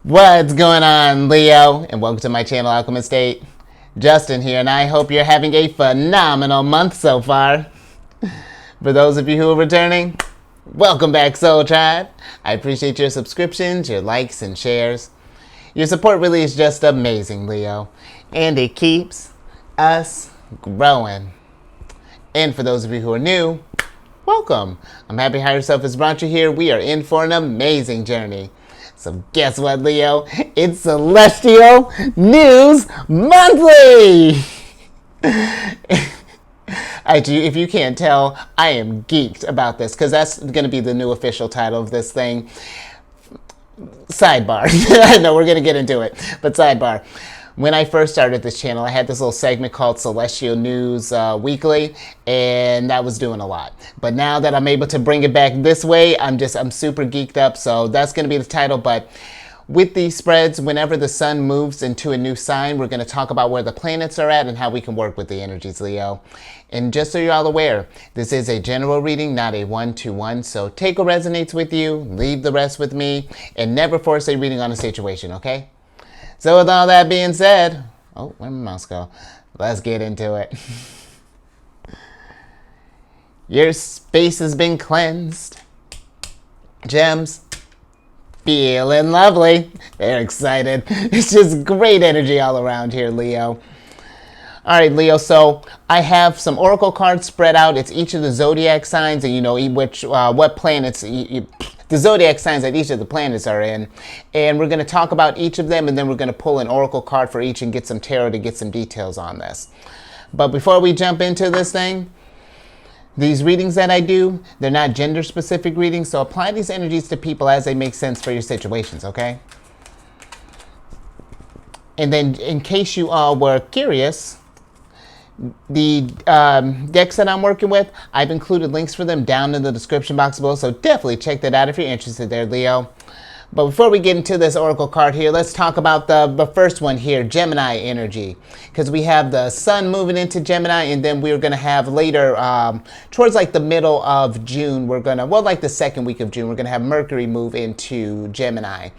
What's going on, Leo? And welcome to my channel, Alchemist. Justin here, and I hope you're having a phenomenal month so far. For those of you who are returning, welcome back, Soul Tribe. I appreciate your subscriptions, your likes, and shares. Your support really is just amazing, Leo. And it keeps us growing. And for those of you who are new, welcome. I'm happy Higher Self has brought you here. We are in for an amazing journey. So guess what, Leo? It's Celestial News Monthly! If you can't tell, I am geeked about this because that's going to be the new official title of this thing. Sidebar. I know we're going to get into it, but sidebar. When I first started this channel, I had this little segment called Celestial News Weekly, and that was doing a lot. But now that I'm able to bring it back this way, I'm super geeked up, so that's going to be the title. But with these spreads, whenever the sun moves into a new sign, we're going to talk about where the planets are at and how we can work with the energies, Leo. And just so you're all aware, this is a general reading, not a one-to-one. So take what resonates with you, leave the rest with me, and never force a reading on a situation, okay? So with all that being said, oh, where'd my mouse go? Let's get into it. Your space has been cleansed. Gems, feeling lovely. They're excited. It's just great energy all around here, Leo. All right, Leo, so I have some oracle cards spread out. It's each of the zodiac signs and, what planets, the zodiac signs that each of the planets are in. And we're going to talk about each of them, and then we're going to pull an oracle card for each and get some tarot to get some details on this. But before we jump into this thing, these readings that I do, they're not gender-specific readings, so apply these energies to people as they make sense for your situations, okay? And then, in case you all were curious, the decks that I'm working with, I've included links for them down in the description box below, so definitely check that out if you're interested there, Leo. But before we get into this oracle card here, let's talk about the first one here, Gemini energy. Because we have the sun moving into Gemini, and then we're going to have later, towards like the middle of June, like the second week of June, we're going to have Mercury move into Gemini.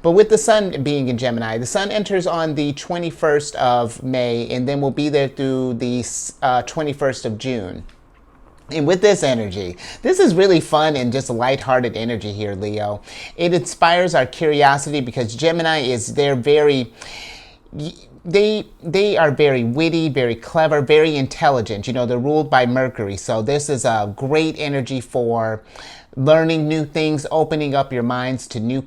But with the sun being in Gemini, the sun enters on the 21st of May, and then we'll be there through the 21st of June. And with this energy, this is really fun and just lighthearted energy here, Leo. It inspires our curiosity because Gemini they're very witty, very clever, very intelligent. You know, they're ruled by Mercury. So this is a great energy for learning new things, opening up your minds to new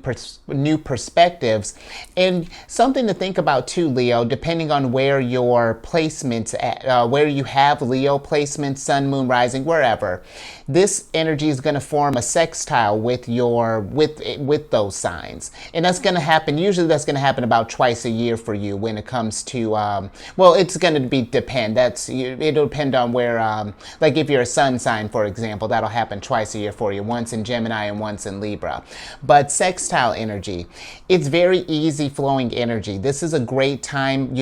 perspectives. And something to think about too, Leo, depending on where your placements at, where you have Leo placements, sun, moon, rising, wherever. This energy is going to form a sextile with those signs. And that's going to happen, usually that's going to happen about twice a year for you when it comes to, it's going to depend. It'll depend on where, like if you're a sun sign, for example, that'll happen twice a year for you, once in Gemini and once in Libra. But sextile energy, it's very easy flowing energy. This is a great time,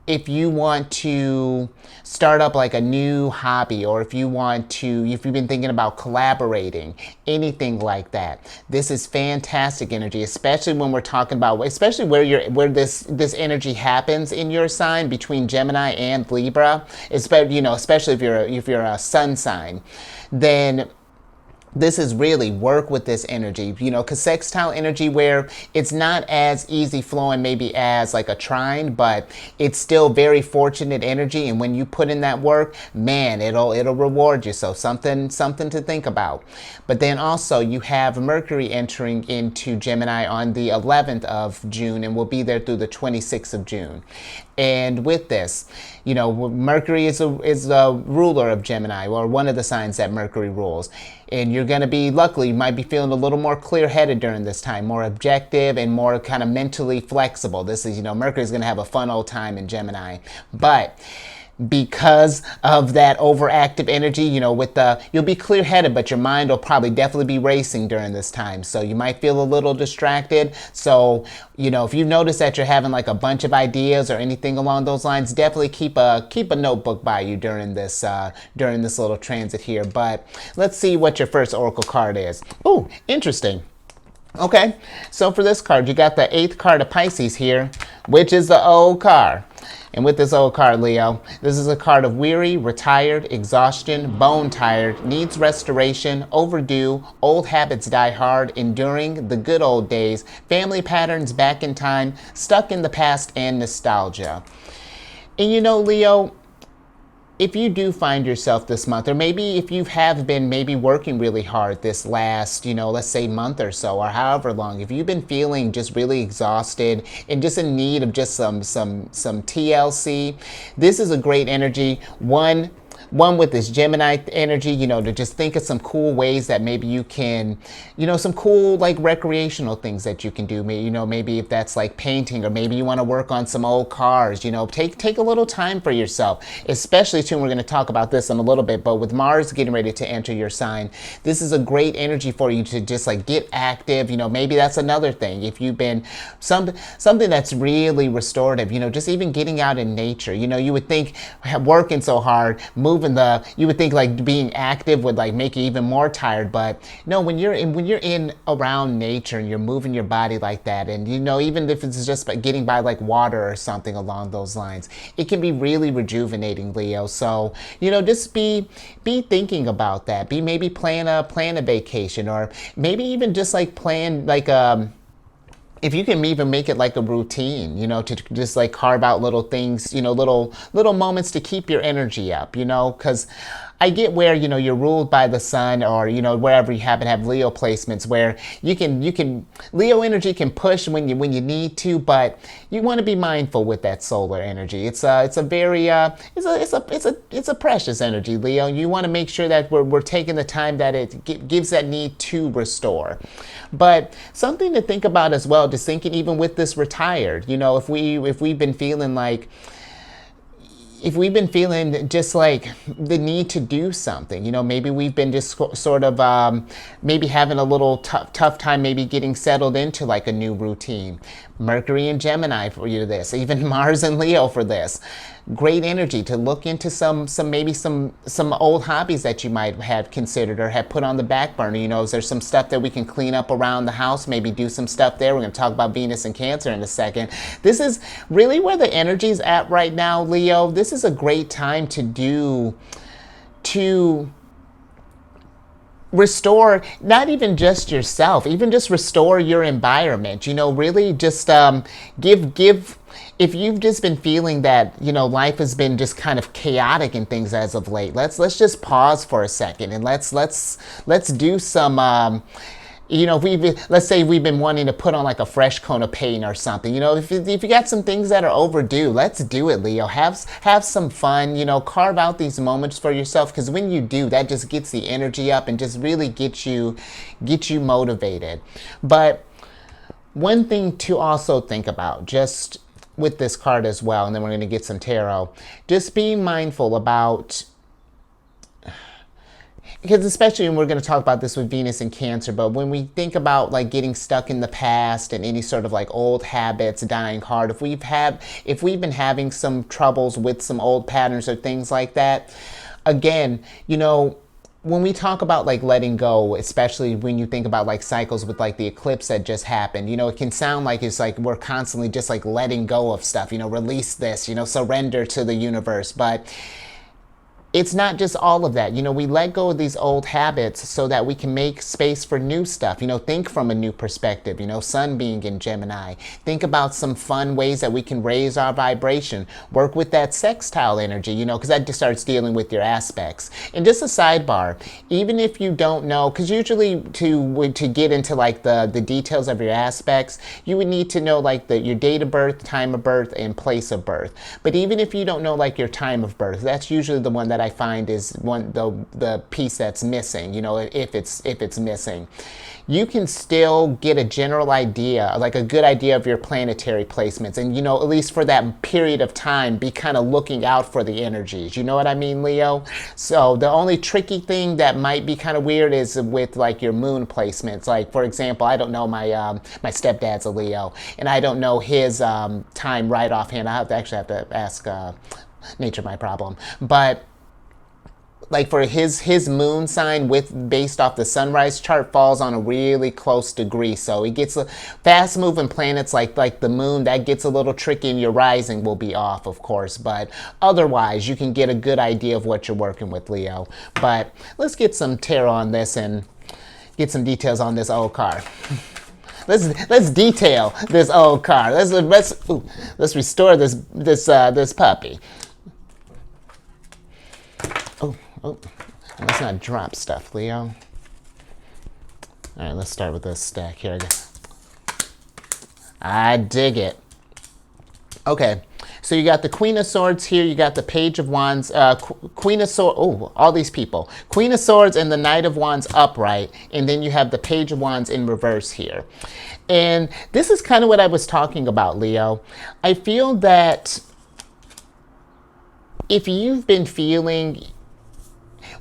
if you want to start up like a new hobby, or if you've been thinking about collaborating, anything like that. This is fantastic energy, especially when we're talking about, especially where this energy happens in your sign between Gemini and Libra, especially if you're a sun sign, then this is really work with this energy, because sextile energy, where it's not as easy flowing maybe as like a trine, but it's still very fortunate energy. And when you put in that work, man, it'll reward you. So something to think about. But then also you have Mercury entering into Gemini on the 11th of June, and will be there through the 26th of June. And with this, Mercury is a ruler of Gemini, or one of the signs that Mercury rules. And you're going to be, luckily, you might be feeling a little more clear-headed during this time, more objective and more kind of mentally flexible. This is, Mercury's going to have a fun old time in Gemini. But because of that overactive energy, you'll be clear-headed, but your mind will probably definitely be racing during this time. So you might feel a little distracted. So, if you notice that you're having like a bunch of ideas or anything along those lines, definitely keep a notebook by you during this little transit here. But let's see what your first oracle card is. Oh, interesting. Okay, so for this card, you got the 8th card of Pisces here, which is the old card. And with this old card, Leo, this is a card of weary, retired, exhaustion, bone tired, needs restoration, overdue, old habits die hard, enduring the good old days, family patterns back in time, stuck in the past, and nostalgia. And you know, Leo, if you do find yourself this month, or maybe if you have been maybe working really hard this last, let's say month or so, or however long, if you've been feeling just really exhausted and just in need of just some TLC, this is a great energy. One with this Gemini energy, to just think of some cool ways that maybe you can, some cool like recreational things that you can do. Maybe if that's like painting, or maybe you want to work on some old cars, take a little time for yourself, especially too, and we're going to talk about this in a little bit, but with Mars getting ready to enter your sign, this is a great energy for you to just like get active. Maybe that's another thing. If you've been something that's really restorative, just even getting out in nature, you would think working so hard, you would think like being active would like make you even more tired, but no, when you're in around nature and you're moving your body like that, and even if it's just getting by like water or something along those lines, it can be really rejuvenating, Leo. So just be thinking about that. Maybe plan a vacation, or maybe even just like plan like if you can even make it like a routine, to just like carve out little things, little moments to keep your energy up, because I get where, you're ruled by the sun, or, wherever you happen to have Leo placements, where you can, Leo energy can push when you need to, but you want to be mindful with that solar energy. It's a very, it's a precious energy, Leo. You want to make sure that we're taking the time that it gives that need to restore. But something to think about as well, just thinking even with this retired, if we've been feeling like, if we've been feeling just like the need to do something, maybe we've been just sort of maybe having a little tough time maybe getting settled into like a new routine. Mercury and Gemini for you this, even Mars and Leo for this. Great energy to look into some old hobbies that you might have considered or have put on the back burner. Is there some stuff that we can clean up around the house, maybe do some stuff there? We're going to talk about Venus and Cancer in a second. This is really where the energy's at right now, Leo. This is a great time to restore not even just yourself, even just restore your environment. Really just give if you've just been feeling that life has been just kind of chaotic and things as of late, let's just pause for a second and let's do some let's say we've been wanting to put on like a fresh coat of paint or something. If you got some things that are overdue, let's do it, Leo. Have some fun. Carve out these moments for yourself, because when you do, that just gets the energy up and just really get you motivated. But one thing to also think about, just with this card as well, and then we're going to get some tarot. Just being mindful about, because especially when we're going to talk about this with Venus and Cancer, but when we think about like getting stuck in the past and any sort of like old habits dying hard, if we've been having some troubles with some old patterns or things like that, again, when we talk about like letting go, especially when you think about like cycles with like the eclipse that just happened, it can sound like it's like we're constantly just like letting go of stuff, release this, surrender to the universe. But it's not just all of that. We let go of these old habits so that we can make space for new stuff. Think from a new perspective. Sun being in Gemini. Think about some fun ways that we can raise our vibration. Work with that sextile energy, because that just starts dealing with your aspects. And just a sidebar, even if you don't know, because usually to get into like the details of your aspects, you would need to know like your date of birth, time of birth, and place of birth. But even if you don't know like your time of birth, that's usually the one that I find is the piece that's missing, if it's missing. You can still get a general idea, like a good idea of your planetary placements, and at least for that period of time, be kind of looking out for the energies. You know what I mean, Leo? So the only tricky thing that might be kind of weird is with like your moon placements. Like for example, I don't know my stepdad's a Leo, and I don't know his time right offhand. I actually have to ask nature my problem, but like for his moon sign with based off the sunrise chart falls on a really close degree, so it gets a fast moving planets like the moon, that gets a little tricky, and your rising will be off, of course, but otherwise you can get a good idea of what you're working with, Leo. But let's get some tarot on this and get some details on this old card. Let's detail this old card. Let's restore this puppy. Oh, let's not drop stuff, Leo. All right, let's start with this stack here. I dig it. Okay, so you got the Queen of Swords here. You got the Page of Wands, Queen of Swords. Oh, all these people. Queen of Swords and the Knight of Wands upright, and then you have the Page of Wands in reverse here. And this is kind of what I was talking about, Leo. I feel that if you've been feeling,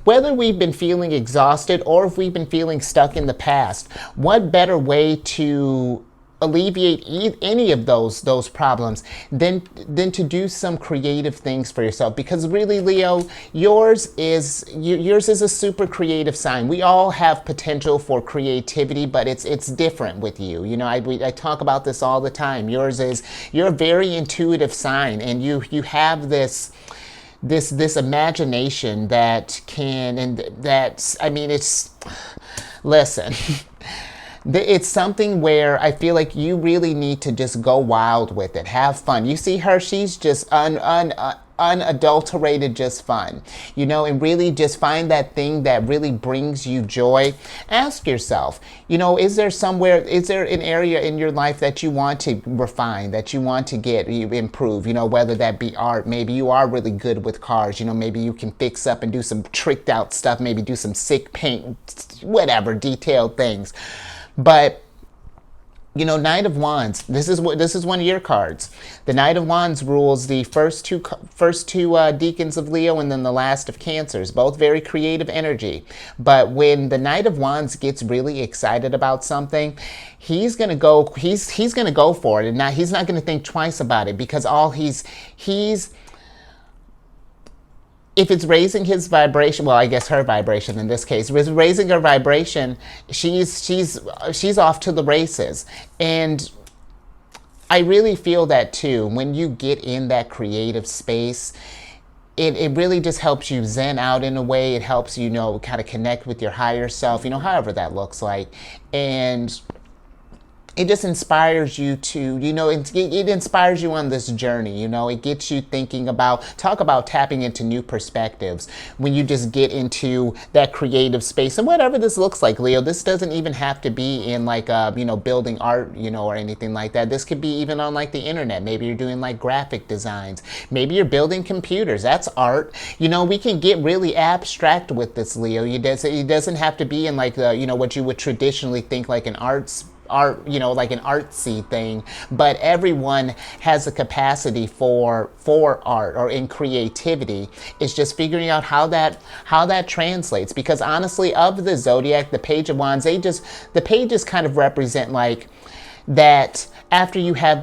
whether we've been feeling exhausted or if we've been feeling stuck in the past, what better way to alleviate any of those problems than to do some creative things for yourself? Because really, Leo, yours is a super creative sign. We all have potential for creativity, but it's different with you. You know, I talk about this all the time. You're a very intuitive sign, and you have this imagination that can, and that's, I mean, it's, listen, it's something where I feel like you really need to just go wild with it, have fun. You see her, she's just unadulterated, just fun, you know, and really just find that thing that really brings you joy. Ask yourself, you know, is there an area in your life that you want to refine, that you want to improve, you know, whether that be art. Maybe you are really good with cars, you know, maybe you can fix up and do some tricked out stuff, maybe do some sick paint, whatever, detailed things. But you know, Knight of Wands, this is one of your cards. The Knight of Wands rules the first two decans of Leo, and then the last of Cancers, both very creative energy. But when the Knight of Wands gets really excited about something, he's gonna go for it, and he's not gonna think twice about it, because if it's raising his vibration, well, I guess her vibration in this case, with raising her vibration, she's off to the races. And I really feel that too. When you get in that creative space, it really just helps you zen out in a way. It helps you know, kind of connect with your higher self, you know, however that looks like. And it just inspires you to, you know, it inspires you on this journey, you know, it gets you thinking talk about tapping into new perspectives when you just get into that creative space. And whatever this looks like, Leo, this doesn't even have to be in like, you know, building art, you know, or anything like that. This could be even on like the internet. Maybe you're doing like graphic designs. Maybe you're building computers. That's art. You know, we can get really abstract with this, Leo. It doesn't have to be in like the, you know, what you would traditionally think like an art, you know, like an artsy thing, but everyone has a capacity for art or in creativity. It's just figuring out how that translates, because honestly, of the zodiac, the Page of Wands, the pages kind of represent like that. After you have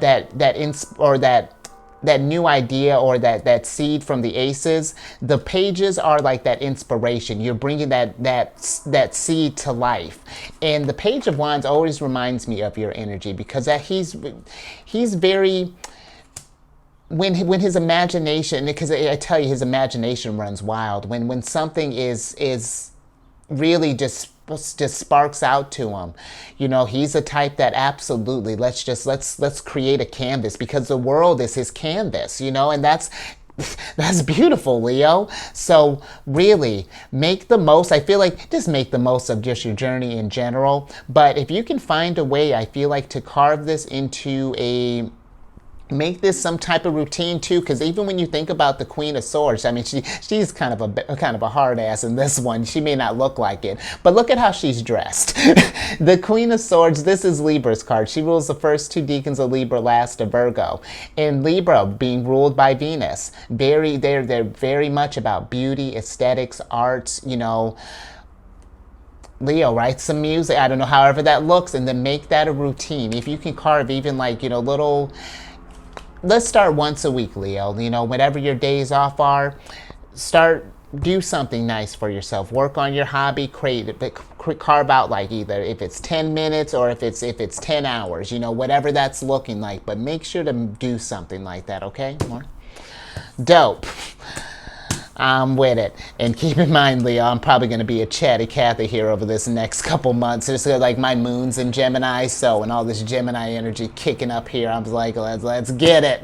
that new idea or that seed from the aces, the pages are like that inspiration. You're bringing that seed to life. And the Page of Wands always reminds me of your energy, because he's very, when his imagination, because I tell you, his imagination runs wild. When something is really just sparks out to him, you know, he's a type that absolutely, let's create a canvas, because the world is his canvas, you know, and that's beautiful, Leo. So really make the most. I feel like just make the most of just your journey in general. But if you can find a way, I feel like, to carve this into make this some type of routine too, because even when you think about the Queen of Swords, I mean, she's kind of a hard ass in this one. She may not look like it, but look at how she's dressed. The Queen of Swords, this is Libra's card. She rules the first two decans of Libra, last of Virgo. And Libra being ruled by Venus, they're very much about beauty, aesthetics, arts, you know. Leo, write some music, I don't know, however that looks, and then make that a routine. If you can carve even like, you know, little, let's start once a week, Leo. You know, whatever your days off are, start do something nice for yourself. Work on your hobby. Carve out like either if it's 10 minutes or if it's 10 hours. You know, whatever that's looking like. But make sure to do something like that. Okay, more dope. I'm with it. And keep in mind, Leo, I'm probably going to be a chatty Cathy here over this next couple months. It's like my moon's in Gemini, so and all this Gemini energy kicking up here, I'm like, let's get it.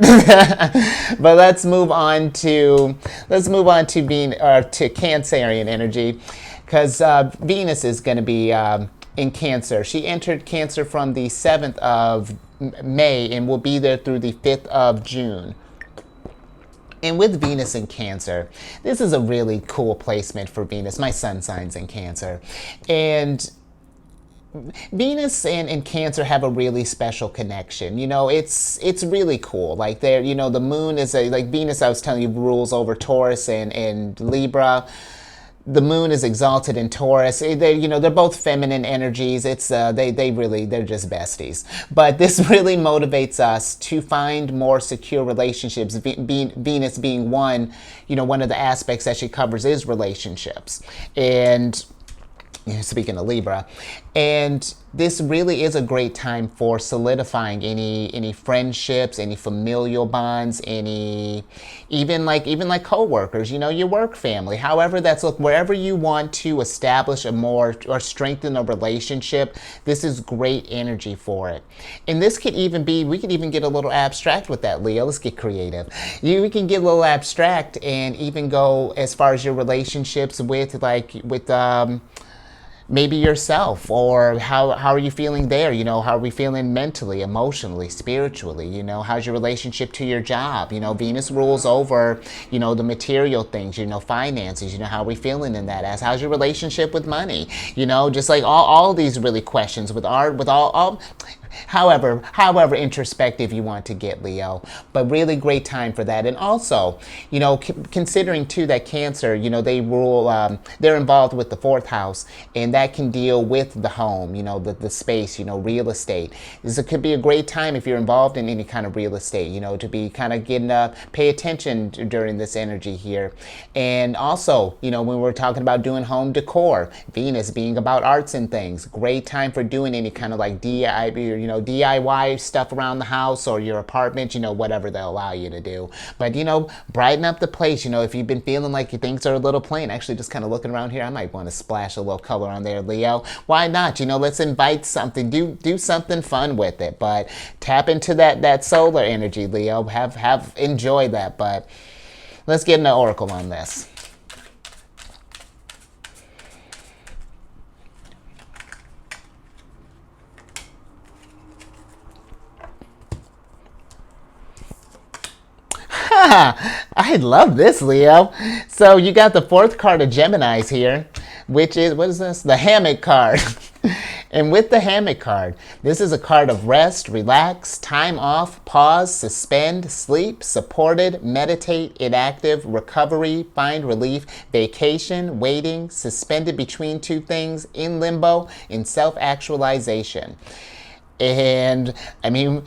But let's move on to to Cancerian energy, because Venus is going to be in Cancer. She entered Cancer from the 7th of May and will be there through the 5th of June. And with Venus in Cancer, this is a really cool placement for Venus. My sun sign's in Cancer. And Venus and Cancer have a really special connection. You know, it's really cool. Like there, you know, the moon is like Venus, I was telling you, rules over Taurus and Libra. The moon is exalted in Taurus. They're both feminine energies. It's they're just besties. But this really motivates us to find more secure relationships. Venus being one of the aspects that she covers is relationships. And speaking of Libra, and this really is a great time for solidifying any friendships, any familial bonds, even like co-workers, your work family, however that's wherever you want to establish or strengthen a relationship, this is great energy for it. And this could even be, we could even get a little abstract with that, Leo. Let's get creative. We can get a little abstract and even go as far as your relationships with maybe yourself, or how are you feeling there? How are we feeling mentally, emotionally, spiritually? How's your relationship to your job? Venus rules over, the material things, finances, how are we feeling in that? How's your relationship with money? Just like all these really questions with all however introspective you want to get, Leo, but really great time for that. And also, considering too that Cancer, they rule, they're involved with the 4th house, and that can deal with the home, the space, real estate. This could be a great time if you're involved in any kind of real estate, to be kind of getting pay attention during this energy here. And also, when we're talking about doing home decor, Venus being about arts and things, great time for doing any kind of like DIY stuff around the house or your apartment, whatever they'll allow you to do. But, brighten up the place. If you've been feeling like your things are a little plain, actually just kind of looking around here, I might want to splash a little color on there, Leo. Why not? Let's invite something, do something fun with it, but tap into that solar energy, Leo. Enjoy that, but let's get an oracle on this. I love this, Leo. So you got the 4th card of Geminis here, which is, what is this? The hammock card. And with the hammock card, this is a card of rest, relax, time off, pause, suspend, sleep, supported, meditate, inactive, recovery, find relief, vacation, waiting, suspended between two things, in limbo, in self-actualization. And I mean,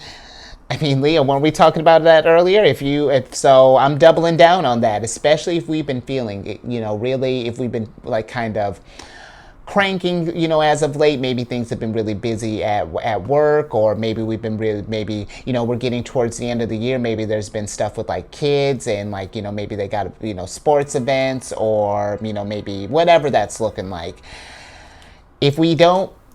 Leo, weren't we talking about that earlier? If so, I'm doubling down on that, especially if we've been feeling, really, if we've been like kind of cranking, as of late, maybe things have been really busy at work, or maybe we've been we're getting towards the end of the year. Maybe there's been stuff with like kids and like, maybe they got, sports events, or, maybe whatever that's looking like.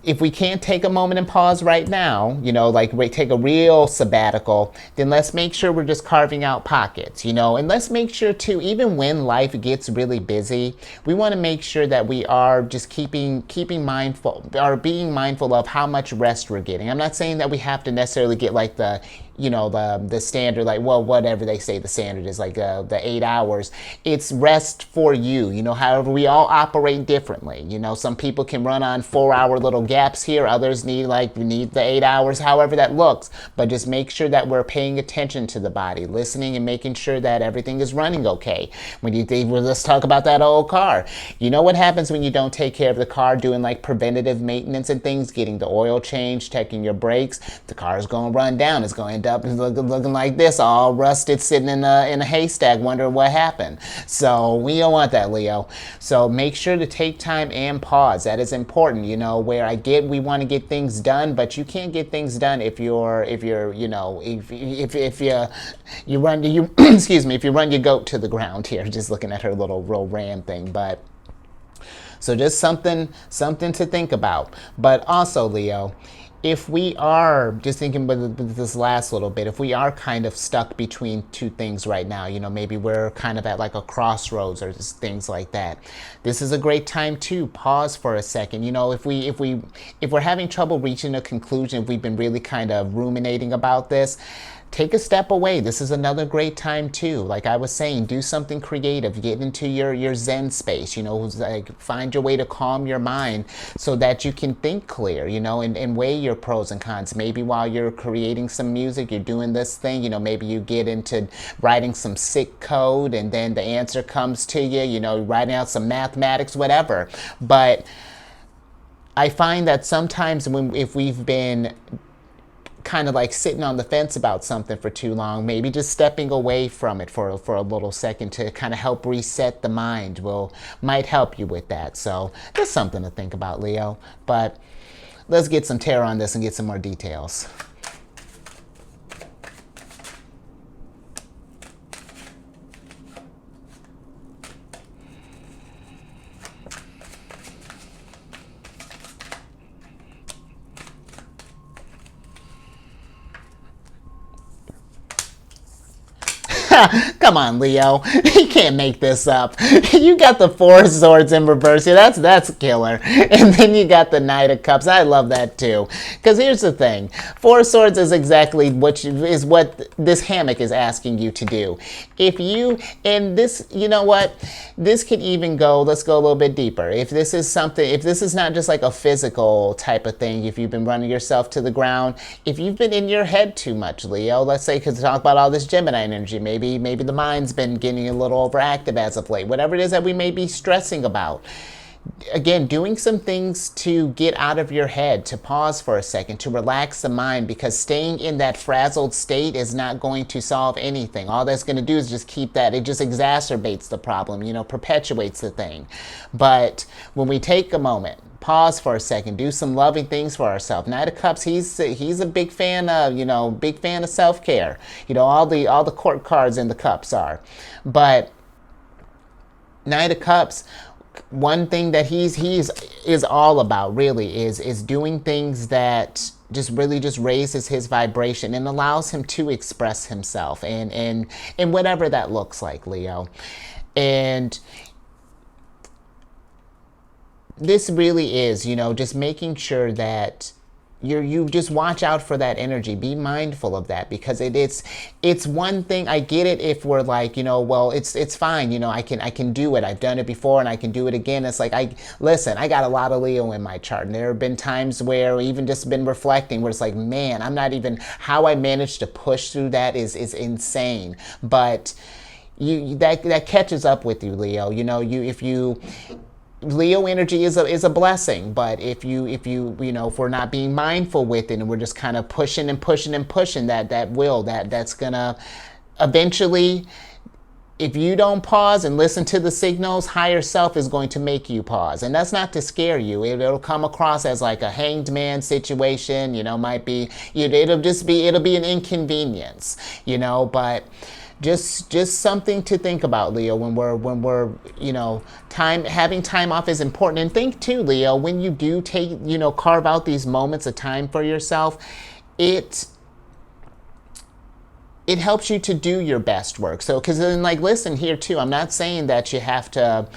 If we can't take a moment and pause right now, take a real sabbatical, then let's make sure we're just carving out pockets, and let's make sure too, even when life gets really busy, we want to make sure that we are just keeping mindful, or being mindful of how much rest we're getting. I'm not saying that we have to necessarily get like the standard, like, well, whatever they say the standard is, like the 8 hours. It's rest for you, however, we all operate differently. Some people can run on 4-hour little gaps here, others need the 8 hours, however that looks. But just make sure that we're paying attention to the body, listening, and making sure that everything is running okay. Let's talk about that old car. What happens when you don't take care of the car, doing like preventative maintenance and things, getting the oil changed, checking your brakes? The car is going to run down. It's going to end up looking like this, all rusted, sitting in a haystack, wondering what happened. So we don't want that, Leo. So make sure to take time and pause. That is important. You know, where we want to get things done, but you can't get things done if you run excuse me, if you run your goat to the ground here. Just looking at her little ram thing, but. So just something to think about. But also, Leo, if we are just thinking about this last little bit, if we are kind of stuck between two things right now, you know, maybe we're kind of at like a crossroads or just things like that. This is a great time to pause for a second. You know, if we're having trouble reaching a conclusion, if we've been really kind of ruminating about this, take a step away. This is another great time too. Like I was saying, do something creative. Get into your Zen space. You know, like find your way to calm your mind so that you can think clear. You know, and weigh your pros and cons. Maybe while you're creating some music, you're doing this thing. You know, maybe you get into writing some sick code, and then the answer comes to you. You know, writing out some mathematics, whatever. But I find that sometimes if we've been kind of like sitting on the fence about something for too long, maybe just stepping away from it for a little second to kind of help reset the mind might help you with that. So just something to think about, Leo. But let's get some tarot on this and get some more details. Come on, Leo. You can't make this up. You got the Four of Swords in reverse here. That's killer. And then you got the Knight of Cups. I love that too. Because here's the thing. Four of Swords is exactly what this hammock is asking you to do. And this, you know what? This could even go, let's go a little bit deeper. If this is not just like a physical type of thing, if you've been running yourself to the ground, if you've been in your head too much, Leo, let's say, because talk about all this Gemini energy, maybe the mind's been getting a little overactive as of late, whatever it is that we may be stressing about. Again, doing some things to get out of your head, to pause for a second, to relax the mind, because staying in that frazzled state is not going to solve anything. All that's going to do is just keep that, it just exacerbates the problem, you know, perpetuates the thing. But when we take a moment, pause for a second, do some loving things for ourselves. Knight of Cups, he's a big fan of self-care. You know, all the court cards in the cups are. But Knight of Cups, one thing that he is all about really is doing things that just raises his vibration and allows him to express himself and whatever that looks like, Leo. And this really is, you know, just making sure that you just watch out for that energy. Be mindful of that, because it's one thing. I get it if we're like, you know, well, it's fine, you know, I can do it. I've done it before and I can do it again. It's like, I got a lot of Leo in my chart, and there have been times where even just been reflecting where it's like, man, I'm not even, how I managed to push through that is insane. But that catches up with you, Leo. You know, Leo energy is a blessing, but if we're not being mindful with it and we're just kind of pushing that's gonna eventually, if you don't pause and listen to the signals, higher self is going to make you pause. And that's not to scare you. It'll come across as like a hanged man situation, you know, it'll be an inconvenience, you know, but just something to think about, Leo, when we're you know, having time off is important. And think too, Leo, when you do carve out these moments of time for yourself, it helps you to do your best work. So, because then, like, listen here too, I'm not saying that you have to,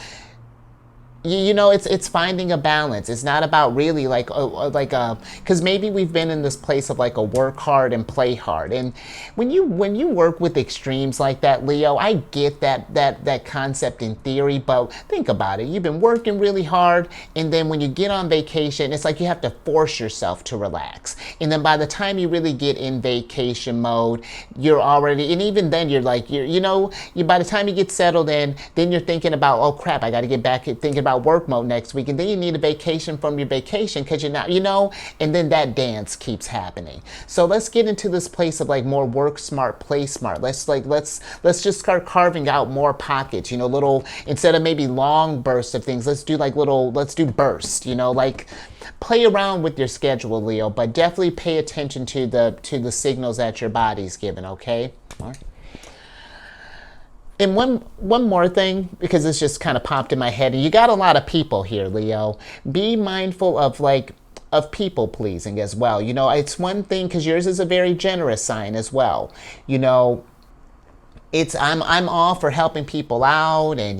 you know, it's finding a balance. It's not about really because maybe we've been in this place of like a work hard and play hard. And when you work with extremes like that, Leo, I get that concept in theory, but think about it. You've been working really hard, and then when you get on vacation, it's like you have to force yourself to relax. And then by the time you really get in vacation mode, you're already, and even then by the time you get settled in, then you're thinking about, oh crap, I got to get back thinking about out work mode next week, and then you need a vacation from your vacation because you're not, and then that dance keeps happening. So let's get into this place of like more work smart, play smart. Let's just start carving out more pockets, little, instead of maybe long bursts of things, let's do bursts, like play around with your schedule, Leo, but definitely pay attention to the signals that your body's given, okay? All right. And one more thing, because this just kind of popped in my head, and you got a lot of people here, Leo. Be mindful of people pleasing as well. It's one thing because yours is a very generous sign as well. It's I'm all for helping people out, and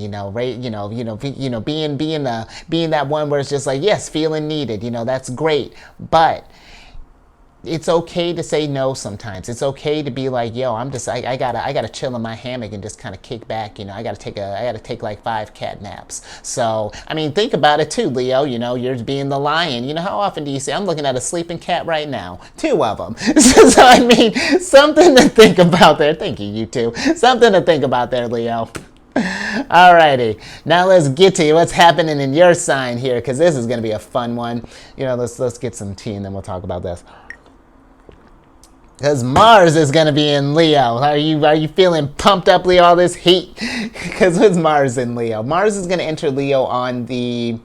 being that one where it's just like, yes, feeling needed. That's great, but it's okay to say no sometimes. It's okay to be like, yo, I gotta chill in my hammock and just kind of kick back. I gotta take like 5 cat naps. So I mean, think about it too, Leo. You're being the lion. How often do you say, I'm looking at a sleeping cat right now, 2 of them. So I mean, something to think about there. Thank you, you two. Something to think about there, Leo. Alrighty, now let's get to what's happening in your sign here, because this is gonna be a fun one. Let's get some tea and then we'll talk about this. Because Mars is going to be in Leo. Are you feeling pumped up, Leo, all this heat? Because with Mars in Leo. Mars is going to enter Leo on the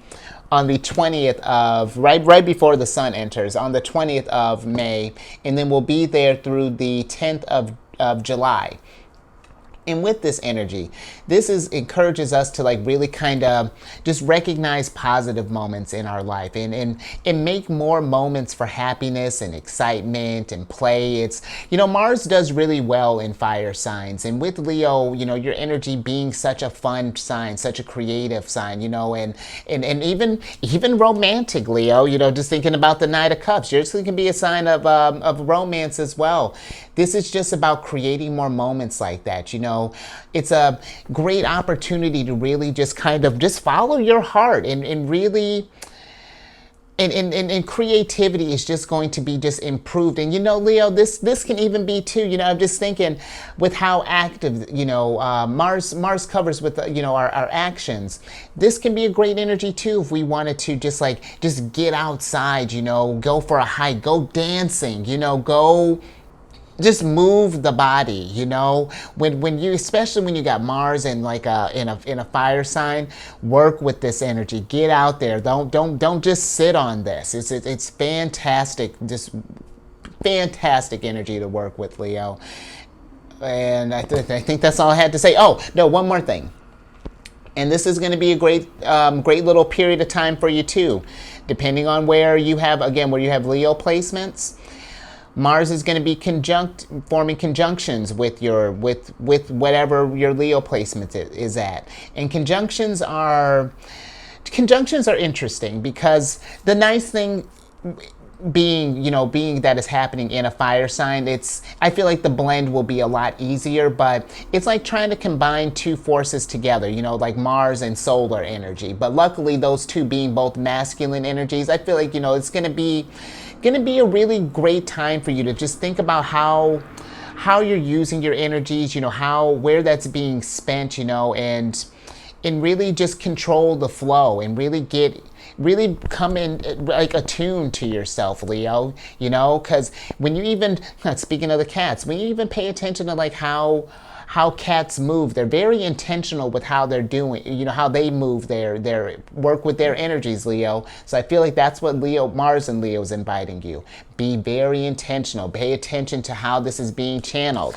20th of, right before the sun enters, on the 20th of May. And then we'll be there through the 10th of July. And with this energy, this encourages us to like really kind of just recognize positive moments in our life and make more moments for happiness and excitement and play. It's, Mars does really well in fire signs. And with Leo, your energy being such a fun sign, such a creative sign, and even romantic, Leo, just thinking about the Knight of Cups, yours can be a sign of romance as well. This is just about creating more moments like that, It's a great opportunity to really just kind of just follow your heart and really, and creativity is just going to be just improved. And Leo, this can even be too, I'm just thinking with how active, Mars covers with, our actions. This can be a great energy too if we wanted to just get outside, go for a hike, go dancing, go just move the body, when you, especially when you got Mars in like in a fire sign, work with this energy, get out there. Don't just sit on this. It's fantastic, just fantastic energy to work with, Leo. And I think that's all I had to say. Oh, no, one more thing. And this is going to be a great little period of time for you too, depending on where you have Leo placements. Mars is going to be forming conjunctions with whatever your Leo placement is at. And conjunctions are interesting because the nice thing being that is happening in a fire sign, I feel like the blend will be a lot easier, but it's like trying to combine 2 forces together, like Mars and solar energy. But luckily those two being both masculine energies, I feel like, it's going to be a really great time for you to just think about how you're using your energies, where that's being spent, and really just control the flow and really come in like attuned to yourself, Leo, because when you even, speaking of the cats, when you even pay attention to like how cats move, they're very intentional with how they're doing, how they move their work with their energies, Leo. So I feel like that's what Mars and Leo is inviting you. Be very intentional. Pay attention to how this is being channeled,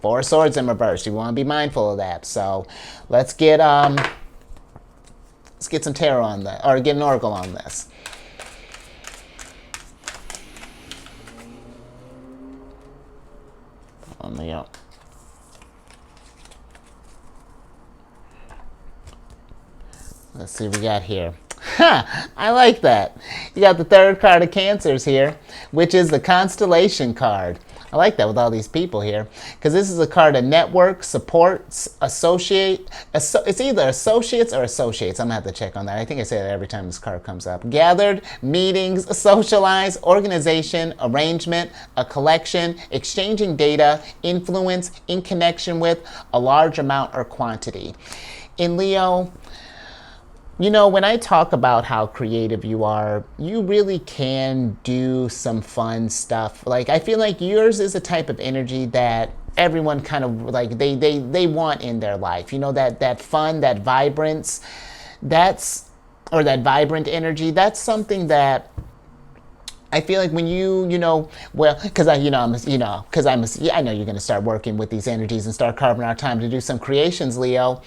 4 swords in reverse. You want to be mindful of that. So let's get some tarot on that, or get an oracle on this. On Leo. Let's see what we got here. I like that. You got the 3rd card of Cancers here, which is the Constellation card. I like that with all these people here, because this is a card of network, support, it's either associates or associates. I'm going to have to check on that. I think I say that every time this card comes up. Gathered, meetings, socialize, organization, arrangement, a collection, exchanging data, influence, in connection with, a large amount or quantity. In Leo, You know, when I talk about how creative you are, you really can do some fun stuff. Like, I feel like yours is a type of energy that everyone kind of like they want in their life. You know, that fun, that vibrance, that's or that vibrant energy. That's something that I feel like when you know, well, because I know you're going to start working with these energies and start carving out time to do some creations, Leo.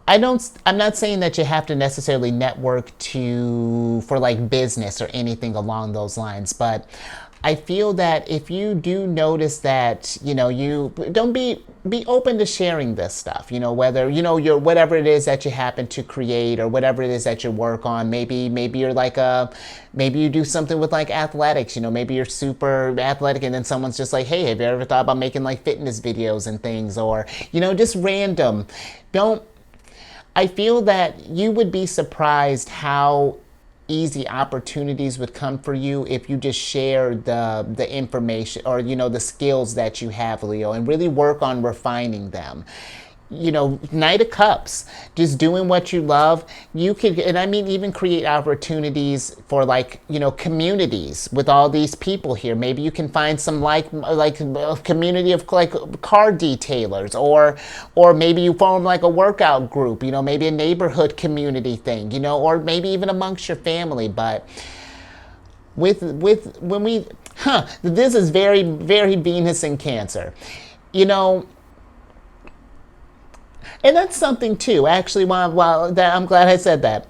I'm not saying that you have to necessarily network for like business or anything along those lines, but I feel that if you do notice that, you know, you don't be open to sharing this stuff, you know, whether, you know, your whatever it is that you happen to create or whatever it is that you work on. Maybe you're like maybe you do something with like athletics, you know, maybe you're super athletic and then someone's just like, hey, have you ever thought about making like fitness videos and things, or, you know, just random. Don't I feel that you would be surprised how easy opportunities would come for you if you just share the information, or, you know, the skills that you have, Leo, and really work on refining them. You know, Knight of Cups, just doing what you love. You could, and I mean, even create opportunities for, like, you know, communities with all these people here. Maybe you can find some like a community of like car detailers, or maybe you form like a workout group, you know, maybe a neighborhood community thing, you know, or maybe even amongst your family. But when we, this is very, very Venus in Cancer, you know. And that's something too, actually, while that, I'm glad I said that.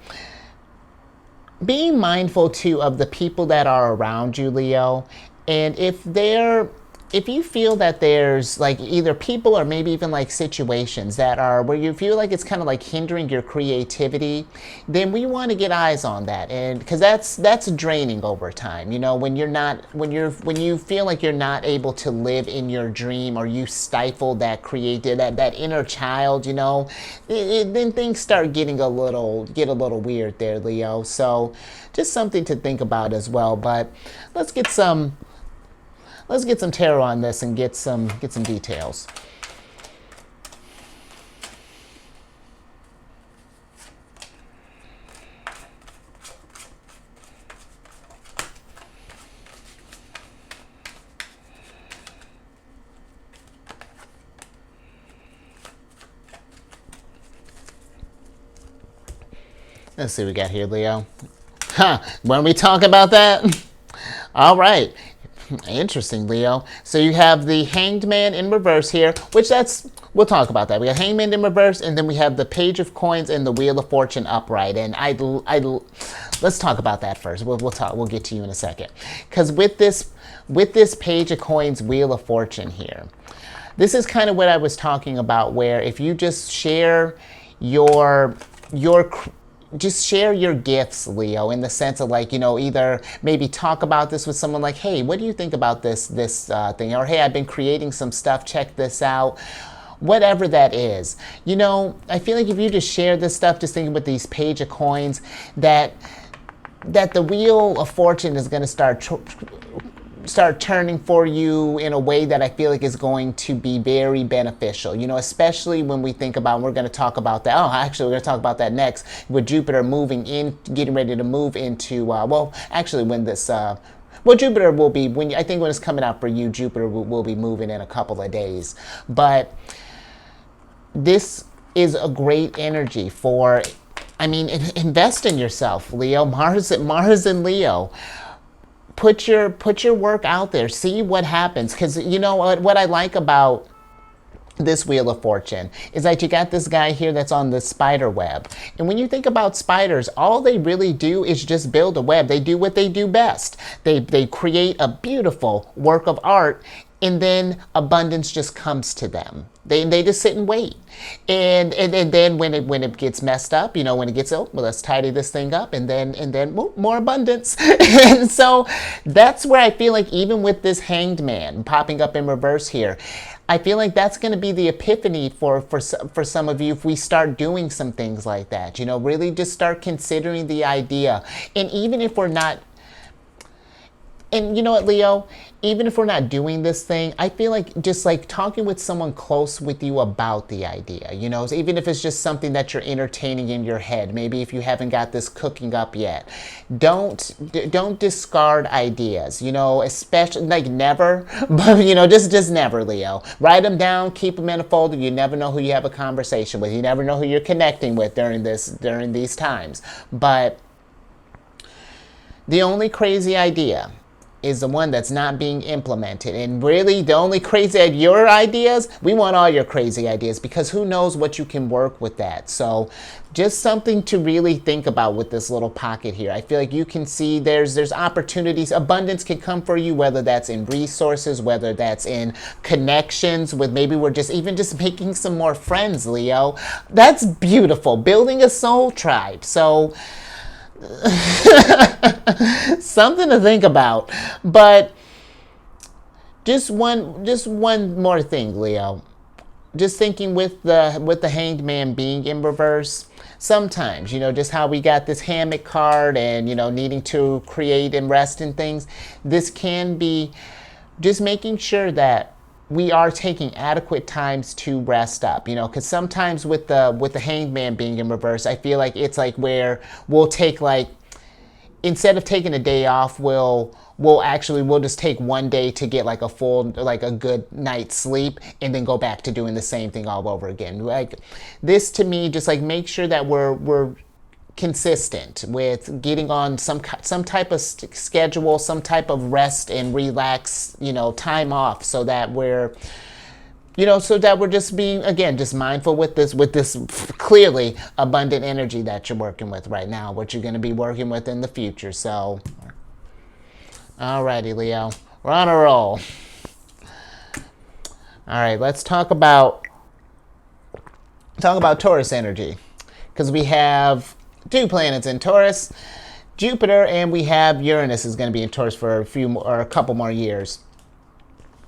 Being mindful too of the people that are around you, Leo, and if you feel that there's like either people or maybe even like situations that are where you feel like it's kind of like hindering your creativity, then we want to get eyes on that. And because that's draining over time, you know, when you feel like you're not able to live in your dream, or you stifle that that inner child, you know, then things start get a little weird there, Leo. So just something to think about as well. But let's get some tarot on this and get some details. Let's see what we got here, Leo. When we talk about that? All right. Interesting, Leo. So you have the Hanged Man in reverse here, which we'll talk about that. We got Hanged Man in reverse, and then we have the Page of Coins and the Wheel of Fortune upright. And let's talk about that first. We'll get to you in a second. Because with this Page of Coins, Wheel of Fortune here, this is kind of what I was talking about, where if you just share just share your gifts, Leo, in the sense of, like, you know, either maybe talk about this with someone like, hey, what do you think about this thing? Or, hey, I've been creating some stuff, check this out. Whatever that is. You know, I feel like if you just share this stuff, just thinking with these Page of Coins, that the Wheel of Fortune is going to start turning for you in a way that I feel like is going to be very beneficial, you know, especially when we think about, we're going to talk about that. Oh, actually, we're going to talk about that next with Jupiter getting ready to move into, Jupiter will be, I think when it's coming out for you, Jupiter will be moving in a couple of days. But this is a great energy for, I mean, invest in yourself, Leo. Mars and Leo. Put your work out there. See what happens. Because, you know, what I like about this Wheel of Fortune is that you got this guy here that's on the spider web. And when you think about spiders, all they really do is just build a web. They do what they do best. They create a beautiful work of art, and then abundance just comes to them. They just sit and wait. And then when it gets messed up, you know, when it gets, well, let's tidy this thing up, and then more abundance. And so that's where I feel like, even with this Hanged Man popping up in reverse here, I feel like that's going to be the epiphany for some of you if we start doing some things like that. You know, really just start considering the idea. And even if we're not, and you know what, Leo, even if we're not doing this thing, I feel like just like talking with someone close with you about the idea, you know, even if it's just something that you're entertaining in your head, maybe if you haven't got this cooking up yet, don't discard ideas, you know, especially like never, but you know, just never, Leo. Write them down, keep them in a folder. You never know who you have a conversation with. You never know who you're connecting with during these times. But the only crazy idea is the one that's not being implemented. And really, the only crazy your ideas, we want all your crazy ideas, because who knows what you can work with that. So just something to really think about with this little pocket here. I feel like you can see there's opportunities. Abundance can come for you, whether that's in resources, whether that's in connections with, maybe we're just even just making some more friends, Leo. That's beautiful. Building a soul tribe. So something to think about. But just one more thing, Leo. Just thinking with the Hanged Man being in reverse, sometimes, you know, just how we got this hammock card and, you know, needing to create and rest and things, this can be just making sure that we are taking adequate times to rest up, you know, because sometimes with the Hanged Man being in reverse, I feel like it's like where we'll take, like, instead of taking a day off, we'll just take one day to get like a good night's sleep, and then go back to doing the same thing all over again. Like, this to me, just like make sure that we're consistent with getting on some type of schedule, some type of rest and relax, you know, time off, so that we're just being, again, just mindful with this clearly abundant energy that you're working with right now, what you're going to be working with in the future. So, alrighty, Leo, we're on a roll. All right, let's talk about Taurus energy, because we have 2 planets in Taurus, Jupiter, and we have Uranus is going to be in Taurus for a couple more years.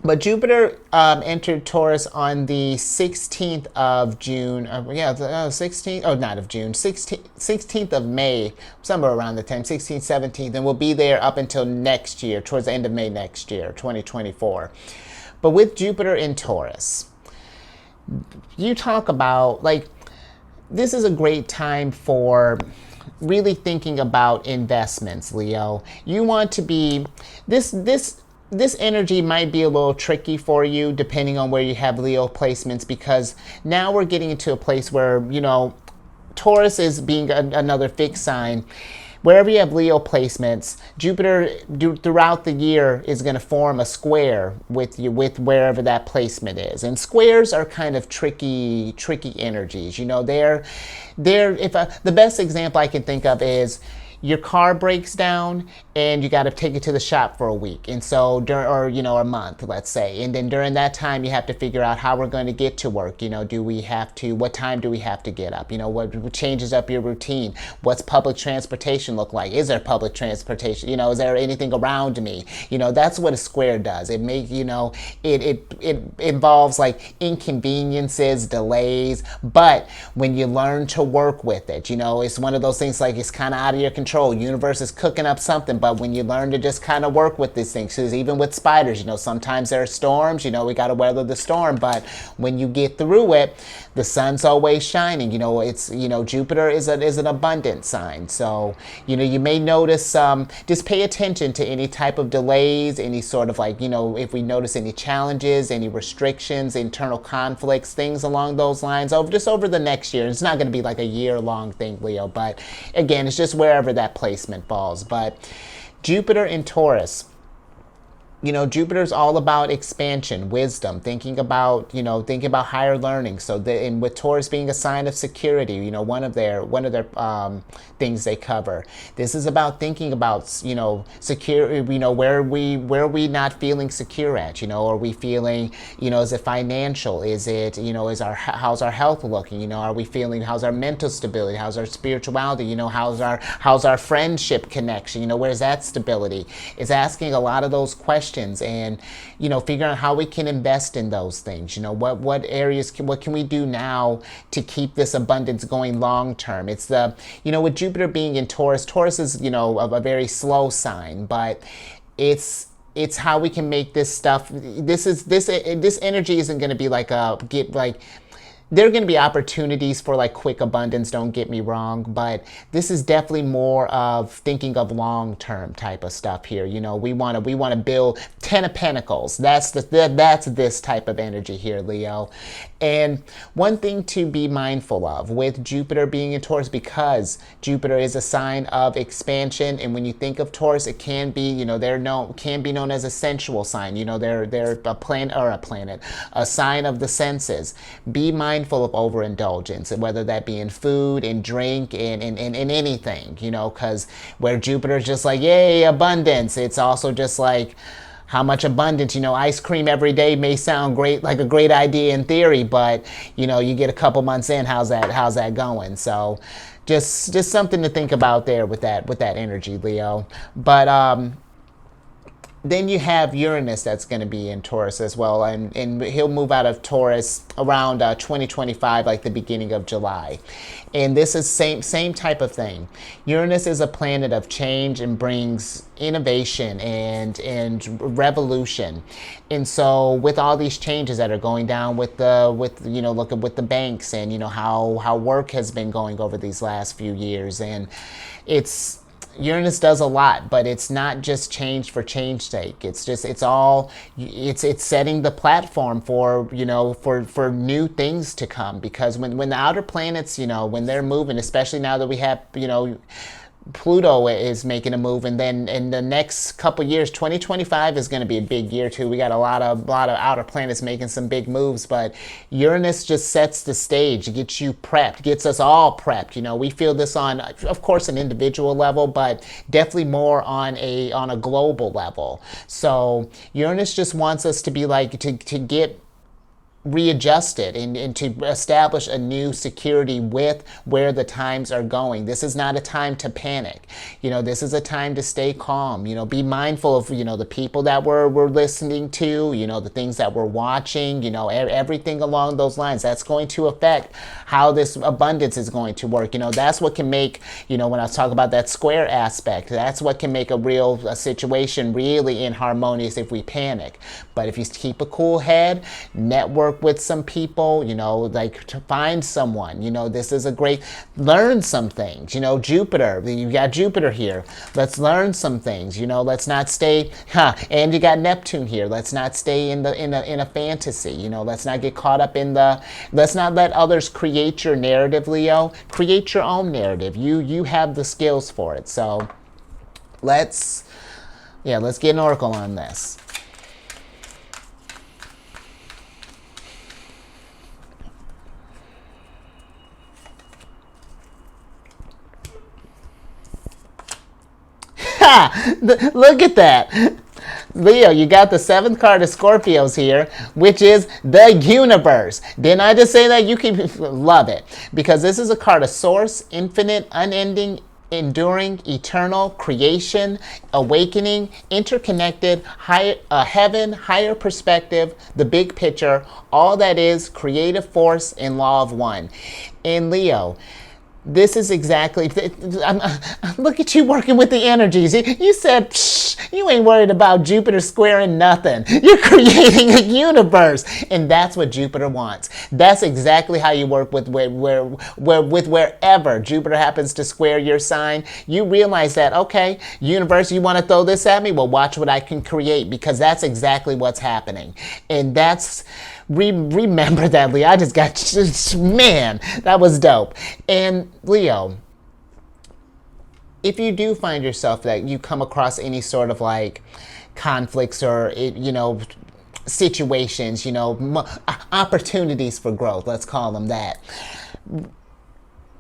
But Jupiter entered Taurus on the 16th of June. 16th. Oh, not of June. 16th of May, somewhere around the time, 16th, 17th, and we'll be there up until next year, towards the end of May next year, 2024. But with Jupiter in Taurus, you talk about, like, this is a great time for really thinking about investments, Leo. You want to be, this energy might be a little tricky for you depending on where you have Leo placements, because now we're getting into a place where, you know, Taurus is being another fixed sign. Wherever you have Leo placements, Jupiter throughout the year is going to form a square with wherever that placement is. And squares are kind of tricky energies. You know, the best example I can think of is your car breaks down and you got to take it to the shop for a week, and so a month, let's say, and then during that time you have to figure out how we're going to get to work. You know, what time do we have to get up? You know, what changes up your routine? What's public transportation look like? Is there public transportation? You know, is there anything around me? You know, that's what a square does. It it involves like inconveniences, delays, but when you learn to work with it, you know, it's one of those things, like, it's kind of out of your control. Universe is cooking up something, but when you learn to just kind of work with these things, because even with spiders, you know, sometimes there are storms, you know, we got to weather the storm, but when you get through it, the sun's always shining. You know, it's, you know, Jupiter is an abundant sign, so, you know, you may notice just pay attention to any type of delays, any sort of, like, you know, if we notice any challenges, any restrictions, internal conflicts, things along those lines over the next year. It's not going to be like a year-long thing, Leo, but again, it's just wherever that placement falls. But Jupiter in Taurus, you know, Jupiter's all about expansion, wisdom, thinking about higher learning. So and with Taurus being a sign of security, you know, one of their things they cover. This is about thinking about, you know, secure, you know, where are we not feeling secure at? You know, are we feeling, you know, is it financial? Is it, you know, how's our health looking? You know, are we feeling, how's our mental stability? How's our spirituality? You know, how's our friendship connection? You know, where's that stability? It's asking a lot of those questions, and, you know, figuring out how we can invest in those things. You know, what areas what can we do now to keep this abundance going long term? It's you know, with Jupiter being in Taurus is, you know, a very slow sign, but it's it's how we can make this stuff. This energy isn't going to be like there are going to be opportunities for like quick abundance, don't get me wrong, but this is definitely more of thinking of long-term type of stuff here. You know, we want to build 10 of Pentacles. That's this type of energy here, Leo. And one thing to be mindful of with Jupiter being in Taurus, because Jupiter is a sign of expansion, and when you think of Taurus, it can be, you know, can be known as a sensual sign. You know, they're a sign of the senses. Be mindful of overindulgence, whether that be in food, in drink, in anything, you know, because where Jupiter is just like, yay, abundance, it's also just like, how much abundance, you know, ice cream every day may sound great, like a great idea in theory, but, you know, you get a couple months in, how's that going? So just something to think about there with that energy, Leo. But then you have Uranus that's going to be in Taurus as well, and he'll move out of Taurus around 2025, like the beginning of July. And this is same type of thing. Uranus is a planet of change and brings innovation and revolution. And so with all these changes that are going down with you know, look at with the banks, and you know how work has been going over these last few years, and Uranus does a lot, but it's not just change for change's sake. It's setting the platform for, you know, for new things to come. Because when the outer planets, you know, when they're moving, especially now that we have, you know, Pluto is making a move, and then in the next couple years, 2025 is going to be a big year too. We got a lot of outer planets making some big moves, but Uranus just sets the stage, gets you prepped, gets us all prepped. You know, we feel this on, of course, an individual level, but definitely more on a global level. So Uranus just wants us to be like to get readjusted and to establish a new security with where the times are going. This is not a time to panic. You know, this is a time to stay calm. You know, be mindful of, you know, the people that we're listening to, you know, the things that we're watching, you know, everything along those lines. That's going to affect how this abundance is going to work. You know, that's what can make, you know, when I was talking about that square aspect, that's what can make a situation really inharmonious if we panic. But if you keep a cool head, network with some people, you know, like to find someone, you know, this is a great, learn some things, you know, Jupiter, you got Jupiter here, let's learn some things, you know, let's not stay, and you got Neptune here, let's not stay in a fantasy, you know, let's not get caught up let's not let others create your narrative, Leo, create your own narrative, you have the skills for it. So let's get an oracle on this. Look at that. Leo, you got the 7th card of Scorpios here, which is the universe. Didn't I just say that? You can love it. Because this is a card of source, infinite, unending, enduring, eternal, creation, awakening, interconnected, heaven, higher perspective, the big picture, all that is creative force and law of one. And Leo, this is exactly, look at you working with the energies. You said, you ain't worried about Jupiter squaring nothing. You're creating a universe. And that's what Jupiter wants. That's exactly how you work with wherever Jupiter happens to square your sign. You realize that, okay, universe, you want to throw this at me? Well, watch what I can create, because that's exactly what's happening. And that's, remember that, Leo. I just got, man, that was dope. And Leo, if you do find yourself that you come across any sort of like conflicts or, you know, situations, you know, opportunities for growth, let's call them that.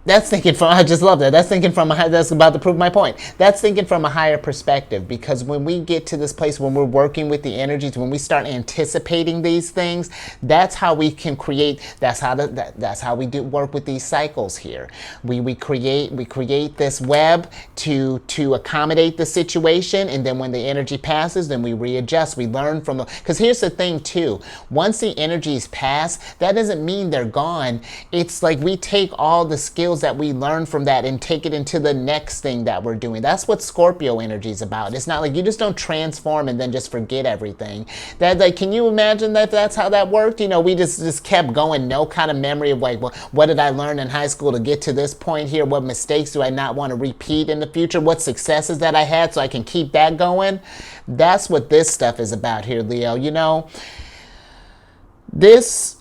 That's thinking from, I just love that. That's thinking from, that's about to prove my point. That's thinking from a higher perspective, because when we get to this place, when we're working with the energies, when we start anticipating these things, that's how we can create, that's how we do work with these cycles here. We create this web to accommodate the situation, and then when the energy passes, then we readjust, we learn from the, because here's the thing too, once the energies pass, that doesn't mean they're gone. It's like we take all the skills skills that we learn from that and take it into the next thing that we're doing. That's what Scorpio energy is about. It's not like you just don't transform and then just forget everything. That, like, can you imagine that that's how that worked? You know, we just kept going, no kind of memory of like, well, what did I learn in high school to get to this point here? What mistakes do I not want to repeat in the future? What successes that I had so I can keep that going? That's what this stuff is about here, Leo. You know, this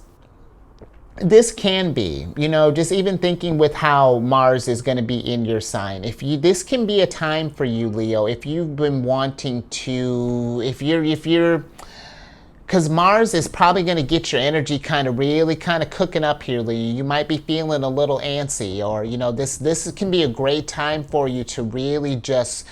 can be, you know, just even thinking with how Mars is going to be in your sign. This can be a time for you, Leo, if you've been wanting to, if you're, because Mars is probably going to get your energy kind of really kind of cooking up here, Leo. You might be feeling a little antsy, or, you know, this can be a great time for you to really just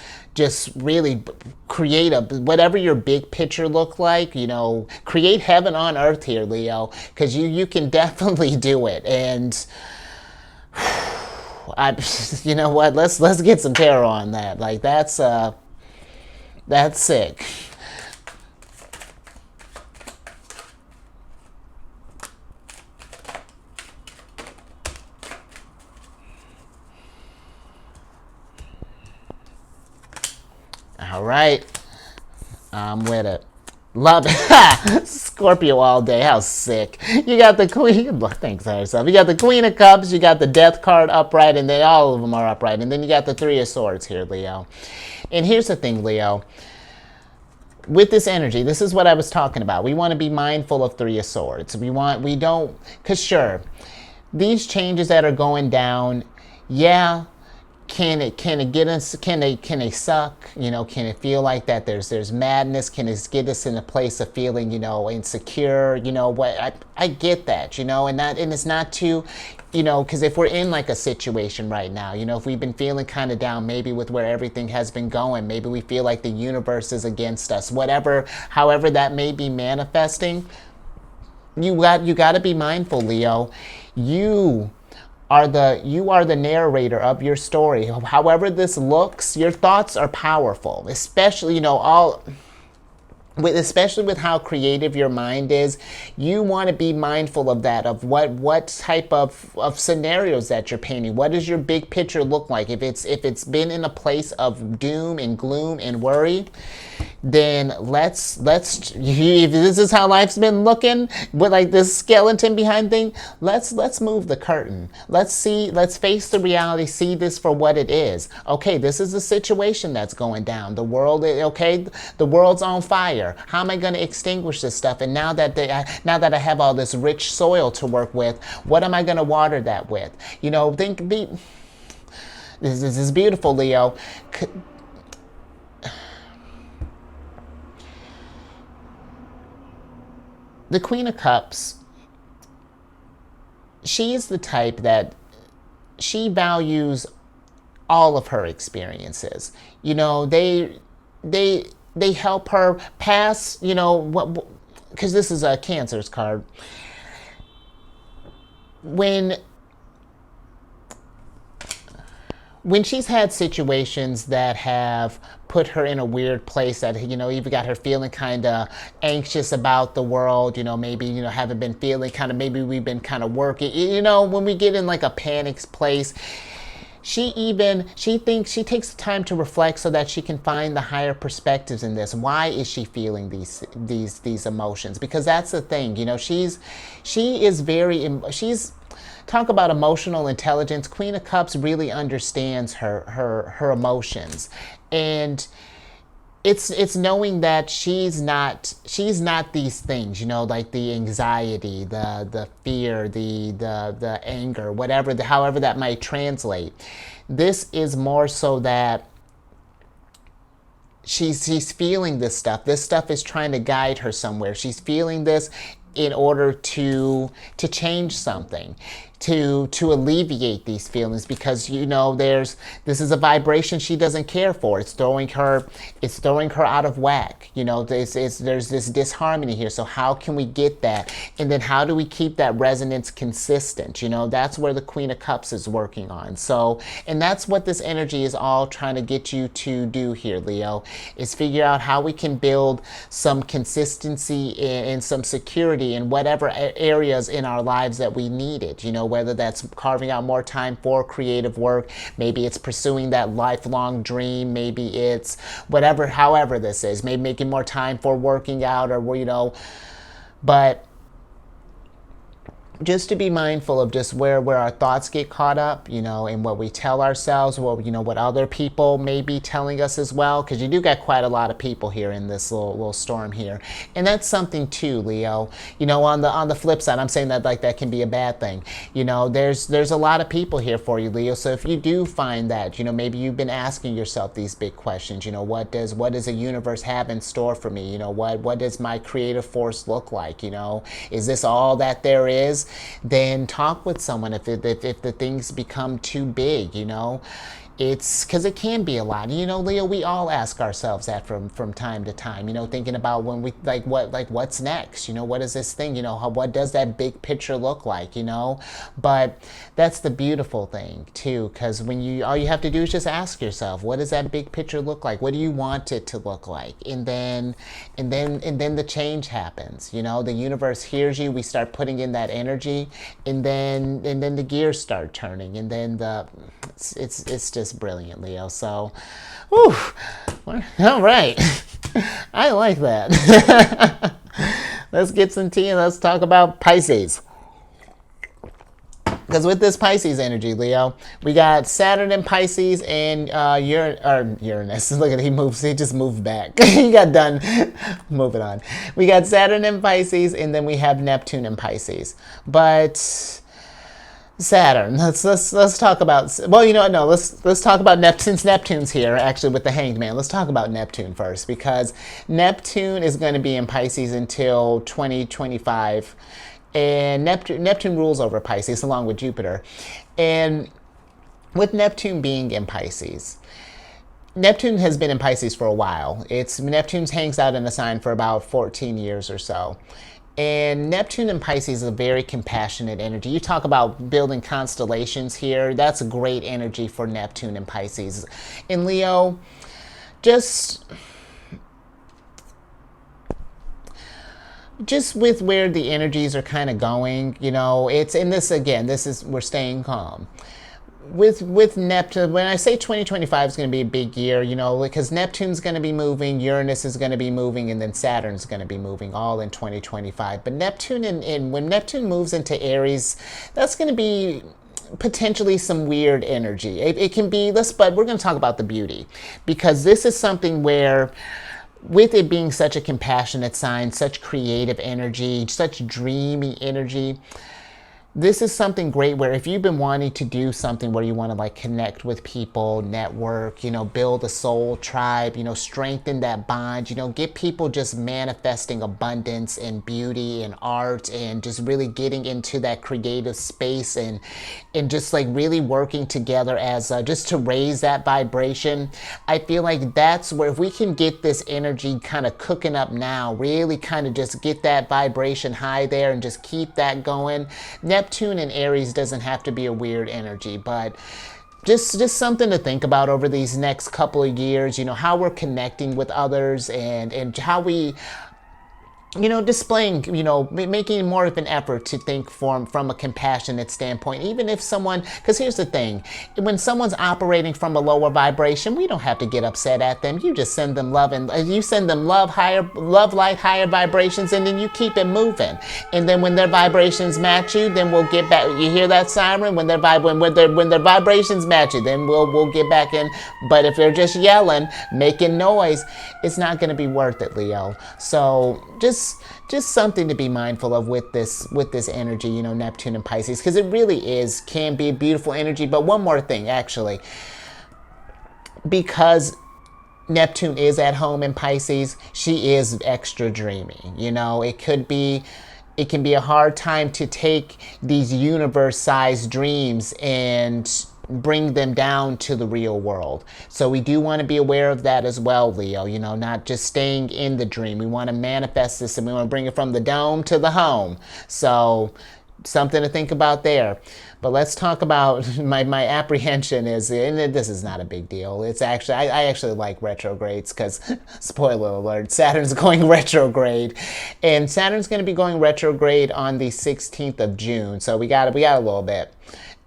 really create whatever your big picture look like, you know, create heaven on earth here, Leo, because you can definitely do it. And you know what, let's get some tarot on that. Like, that's sick. All right, I'm with it. Love it. Scorpio all day. How sick. You got the Queen. Thanks, herself. You got the Queen of Cups. You got the Death card upright, and then all of them are upright. And then you got the Three of Swords here, Leo. And here's the thing, Leo. With this energy, this is what I was talking about. We want to be mindful of Three of Swords. Because sure, these changes that are going down, yeah, can it get us, can they suck? You know, can it feel like that there's madness? Can it get us in a place of feeling, you know, insecure? You know what, I get that, you know, and it's not too, you know, because if we're in like a situation right now, you know, if we've been feeling kind of down, maybe with where everything has been going, maybe we feel like the universe is against us, however that may be manifesting, you got to be mindful, Leo. You are the narrator of your story. However this looks, your thoughts are powerful, especially, you know, especially with how creative your mind is. You want to be mindful of that, of what type of scenarios that you're painting. What does your big picture look like? If it's been in a place of doom and gloom and worry, then if this is how life's been looking with like this skeleton behind thing, let's move the curtain. Let's face the reality, see this for what it is. Okay, this is the situation that's going down. The world's on fire. How am I going to extinguish this stuff? And now that I have all this rich soil to work with, what am I going to water that with? You know, this is beautiful, Leo. The Queen of Cups, she is the type that she values all of her experiences. You know, they help her pass, you know, because this is a Cancer's card. When she's had situations that have put her in a weird place, that, you know, even got her feeling kind of anxious about the world, you know, maybe, you know, haven't been feeling kind of, maybe we've been kind of working, you know, when we get in like a panic place, she takes the time to reflect so that she can find the higher perspectives in this. Why is she feeling these emotions? Because that's the thing, you know, she's talk about emotional intelligence. Queen of Cups really understands her emotions, and it's knowing that she's not these things, you know, like the anxiety, the fear, the anger, however that might translate. This is more so that she's feeling this stuff. This stuff is trying to guide her somewhere. She's feeling this in order to change something, to alleviate these feelings, because, you know, this is a vibration she doesn't care for. It's throwing her out of whack. You know, there's this disharmony here. So how can we get that? And then how do we keep that resonance consistent? You know, that's where the Queen of Cups is working on. So, and that's what this energy is all trying to get you to do here, Leo, is figure out how we can build some consistency and some security clarity in whatever areas in our lives that we need it. You know, whether that's carving out more time for creative work, maybe it's pursuing that lifelong dream, maybe it's whatever, however this is, maybe making more time for working out, or, you know, but just to be mindful of just where our thoughts get caught up, you know, and what we tell ourselves, well, you know, what other people may be telling us as well, because you do got quite a lot of people here in this little storm here, and that's something too, Leo. You know, on the flip side, I'm saying that like that can be a bad thing. You know, there's a lot of people here for you, Leo. So if you do find that, you know, maybe you've been asking yourself these big questions. You know, what does the universe have in store for me? You know, what does my creative force look like? You know, is this all that there is? Then talk with someone if the things become too big, you know. It's because it can be a lot. You know, Leo, we all ask ourselves that from time to time, you know, thinking about when we what's next, you know, what is this thing, you know, what does that big picture look like, you know. But that's the beautiful thing too, because all you have to do is just ask yourself, what does that big picture look like? What do you want it to look like? And then the change happens. You know, the universe hears you, we start putting in that energy, and then the gears start turning, and then it's just brilliant, Leo. So, whew, all right. I like that. Let's get some tea and let's talk about Pisces. Because with this Pisces energy, Leo, we got Saturn in Pisces and Uranus. Look at it, he just moved back. He got done. Moving on. We got Saturn in Pisces, and then we have Neptune in Pisces. But Saturn. Let's talk about. Well, you know, no. Let's talk about Neptune. Since Neptune's here, actually, with the Hanged Man. Let's talk about Neptune first, because Neptune is going to be in Pisces until 2025, and Neptune rules over Pisces along with Jupiter, and with Neptune being in Pisces. Neptune has been in Pisces for a while. Neptune hangs out in the sign for about 14 years or so. And Neptune in Pisces is a very compassionate energy. You talk about building constellations here. That's a great energy for Neptune in Pisces. In Leo, just with where the energies are kind of going, you know, it's in this again, we're staying calm. With Neptune, when I say 2025 is going to be a big year, you know, because Neptune's going to be moving, Uranus is going to be moving, and then Saturn's going to be moving all in 2025. But Neptune, when Neptune moves into Aries, that's going to be potentially some weird energy. It can be, but we're going to talk about the beauty, because this is something where, with it being such a compassionate sign, such creative energy, such dreamy energy, this is something great where if you've been wanting to do something where you want to like connect with people, network, you know, build a soul tribe, you know, strengthen that bond, you know, get people just manifesting abundance and beauty and art, and just really getting into that creative space, and just like really working together as just to raise that vibration. I feel like that's where, if we can get this energy kind of cooking up now, really kind of just get that vibration high there and just keep that going. Neptune in Aries doesn't have to be a weird energy, but just something to think about over these next couple of years, you know, how we're connecting with others, and how we, you know, displaying, you know, making more of an effort to think from a compassionate standpoint. Even if someone, because here's the thing, when someone's operating from a lower vibration, we don't have to get upset at them. You just send them love, and you send them love, light, higher vibrations, and then you keep it moving. And then when their vibrations match you, then we'll get back. You hear that siren? When their vibrations match you, then we'll get back in. But if they're just yelling, making noise, it's not going to be worth it, Leo. So just something to be mindful of with this energy, you know, Neptune and Pisces, because it really can be a beautiful energy. But one more thing, actually, because Neptune is at home in Pisces, she is extra dreamy. You know, it can be a hard time to take these universe-sized dreams and bring them down to the real world. So we do want to be aware of that as well, Leo, you know, not just staying in the dream. We want to manifest this, and we want to bring it from the dome to the home. So something to think about there. But let's talk about my apprehension is, and this is not a big deal. It's actually, I actually like retrogrades because, spoiler alert, Saturn's going retrograde. And Saturn's going to be going retrograde on the 16th of June. So we got a little bit.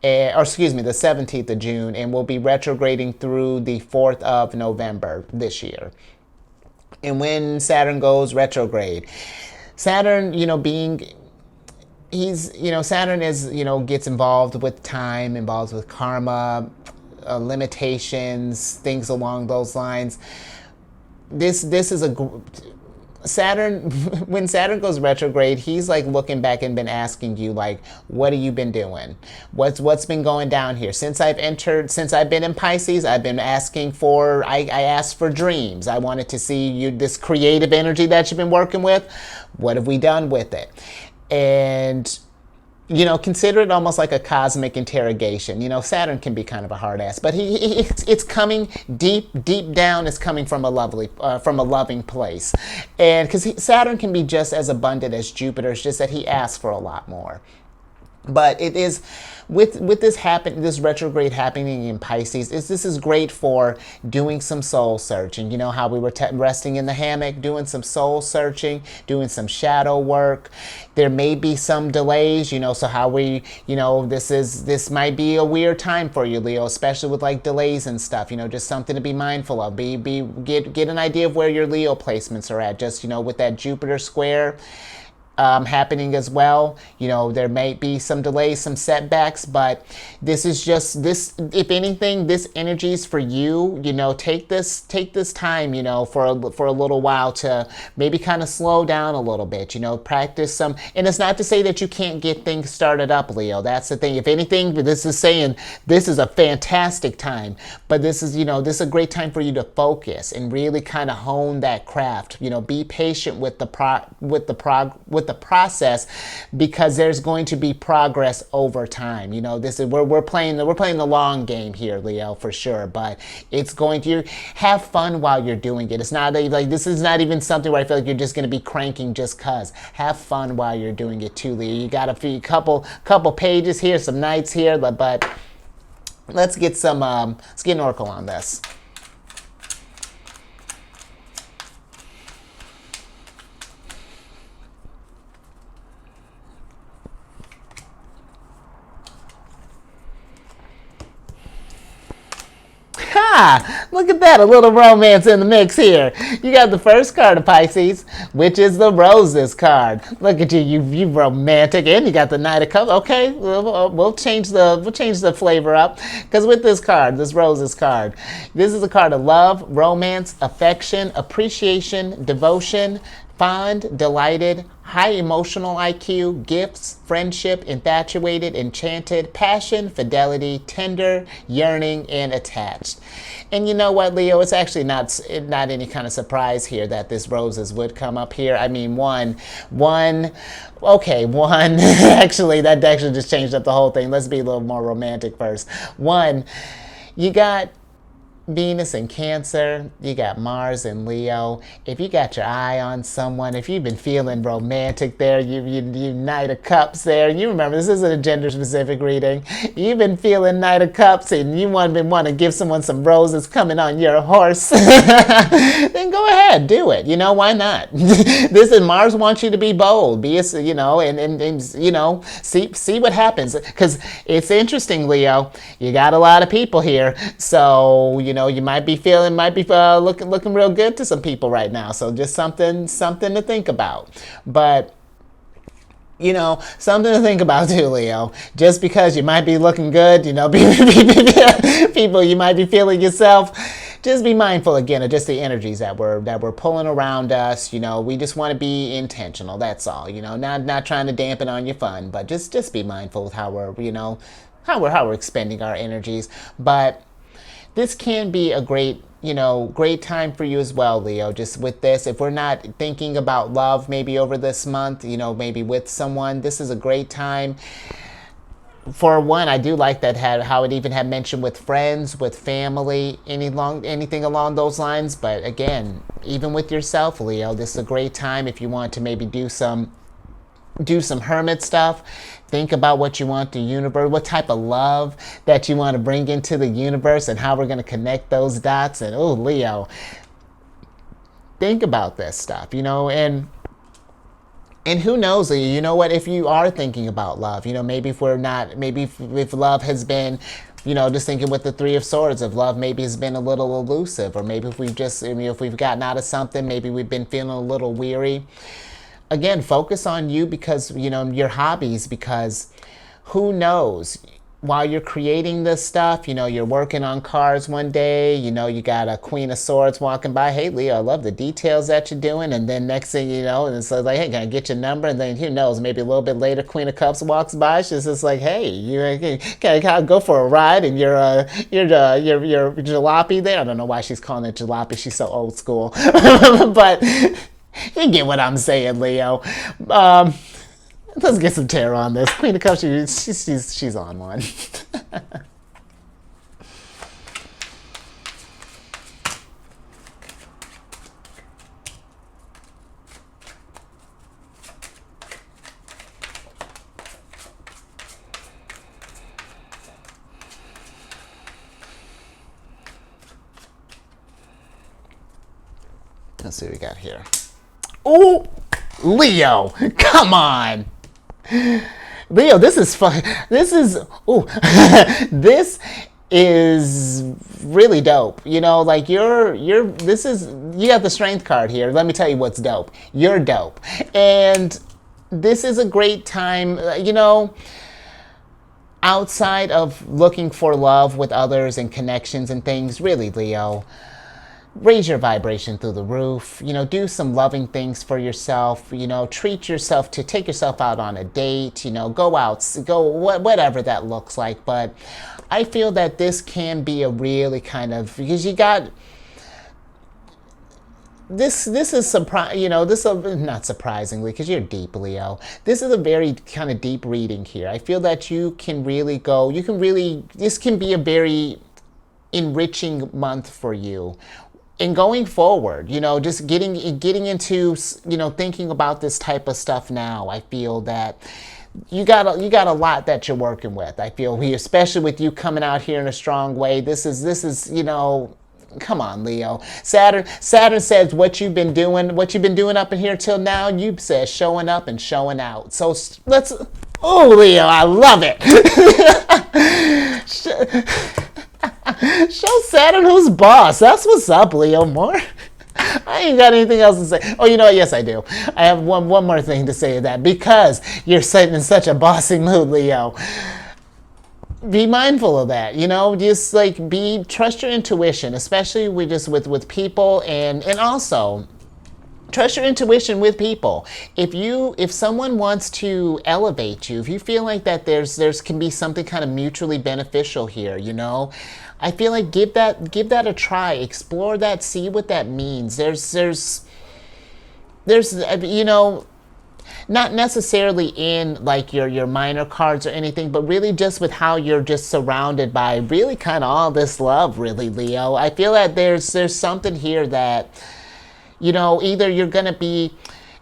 Or excuse me, the 17th of June. And we'll be retrograding through the 4th of November this year. And when Saturn goes retrograde, Saturn, Saturn is, gets involved with time, involved with karma, limitations, things along those lines. This is Saturn, when Saturn goes retrograde, he's like looking back and been asking you, like, what have you been doing? What's been going down here? Since I've been in Pisces, I've been asking for, I asked for dreams. I wanted to see this creative energy that you've been working with. What have we done with it? And consider it almost like a cosmic interrogation. Saturn can be kind of a hard ass, but it's coming deep down. It's coming from a loving place, and because Saturn can be just as abundant as Jupiter. It's just that he asks for a lot more. But it is with this retrograde happening in Pisces. This is great for doing some soul searching. You know how we were resting in the hammock, doing some soul searching, doing some shadow work. There may be some delays. So how we, this might be a weird time for you, Leo, especially with like delays and stuff. Just something to be mindful of. Get an idea of where your Leo placements are at. Just with that Jupiter square happening as well. There may be some delays, some setbacks, but this is just this. If anything, this energy is for you. Take this time, for a little while to maybe kind of slow down a little bit. Practice some. And it's not to say that you can't get things started up, Leo. That's the thing. If anything, this is saying this is a fantastic time. But this is this is a great time for you to focus and really kind of hone that craft. Be patient with the process, because there's going to be progress over time. This is we're playing the long game here, Leo, for sure. But it's going to have fun while you're doing it. It's not like this is not even something where I feel like you're just going to be cranking just cause. Have fun while you're doing it too, Leo. You got a couple pages here, some nights here, but let's get an oracle on this. Look at that, a little romance in the mix here. You got the first card of Pisces, which is the Roses card. Look at you romantic, and you got the Knight of Cups. Okay, we'll change the flavor up, because with this card, this Roses card, this is a card of love, romance, affection, appreciation, devotion, fond, delighted, high emotional IQ, gifts, friendship, infatuated, enchanted, passion, fidelity, tender, yearning, and attached. And you know what, Leo? It's actually not any kind of surprise here that this Roses would come up here. I mean, one. Actually, that actually just changed up the whole thing. Let's be a little more romantic first. One, you got Venus in Cancer, you got Mars in Leo. If you got your eye on someone, if you've been feeling romantic there, you Knight of Cups there. You remember, this isn't a gender-specific reading. You've been feeling Knight of Cups and you want to give someone some roses coming on your horse. Then go ahead, do it. Why not? Mars wants you to be bold. See what happens. Because it's interesting, Leo. You got a lot of people here. So, you might be looking real good to some people right now. So just something to think about. But something to think about too, Leo. Just because you might be looking good, people, you might be feeling yourself. Just be mindful again of just the energies that we're pulling around us. We just want to be intentional. That's all. Not trying to dampen on your fun, but just be mindful of how we're expending our energies. But this can be a great time for you as well, Leo. Just with this, if we're not thinking about love maybe over this month, maybe with someone, this is a great time. For one, I do like that how it even had mentioned with friends, with family, anything along those lines. But again, even with yourself, Leo, this is a great time if you want to maybe do some do some hermit stuff. Think about what you want the universe, what type of love that you want to bring into the universe, and how we're going to connect those dots. And oh, Leo, think about this stuff, you know, and who knows, Leo, you know what, if you are thinking about love, you know, maybe if we're not, maybe if love has been, you know, just thinking with the Three of Swords, if love maybe has been a little elusive, or maybe if we've just, I mean, if we've gotten out of something, maybe we've been feeling a little weary. Again, focus on you, because, you know, your hobbies, because who knows, while you're creating this stuff, you know, you're working on cars one day, you know, you got a Queen of Swords walking by. Hey, Leo, I love the details that you're doing. And then next thing you know, and it's like, hey, can I get your number? And then who knows, maybe a little bit later, Queen of Cups walks by. She's just like, hey, can I go for a ride? And your jalopy there. I don't know why she's calling it jalopy. She's so old school. But you get what I'm saying, Leo. Let's get some tarot on this. Queen of Cups, she's on one. Let's see what we got here. Oh, Leo, come on. Leo, this is fun. This is, ooh, this is really dope. You know, like you got the Strength card here. Let me tell you what's dope. You're dope. And this is a great time, you know, outside of looking for love with others and connections and things, really, Leo, raise your vibration through the roof, you know, do some loving things for yourself, you know, treat yourself, to take yourself out on a date, you know, go out, whatever that looks like. But I feel that this can be a really kind of, because you got, this is you know, this is not surprisingly, because you're deep, Leo. This is a very kind of deep reading here. I feel that you can really go, this can be a very enriching month for you. And going forward, you know, just getting into, you know, thinking about this type of stuff now, I feel that you got a lot that you're working with. I feel, especially with you coming out here in a strong way. This is, you know, come on, Leo. Saturn says what you've been doing up in here till now. You said showing up and showing out. So let's, oh, Leo, I love it. Show Saturn who's boss. That's what's up, Leo. More. I ain't got anything else to say. Oh, you know what? Yes, I do. I have one more thing to say to that. Because you're sitting in such a bossy mood, Leo. Be mindful of that. You know, just like trust your intuition, especially with people, and also trust your intuition with people. If someone wants to elevate you, if you feel like that there's can be something kind of mutually beneficial here, you know, I feel like give that a try, explore that, see what that means. There's you know, not necessarily in like your minor cards or anything, but really just with how you're just surrounded by really kind of all this love, really, Leo. I feel that there's something here that, you know, either you're going to be,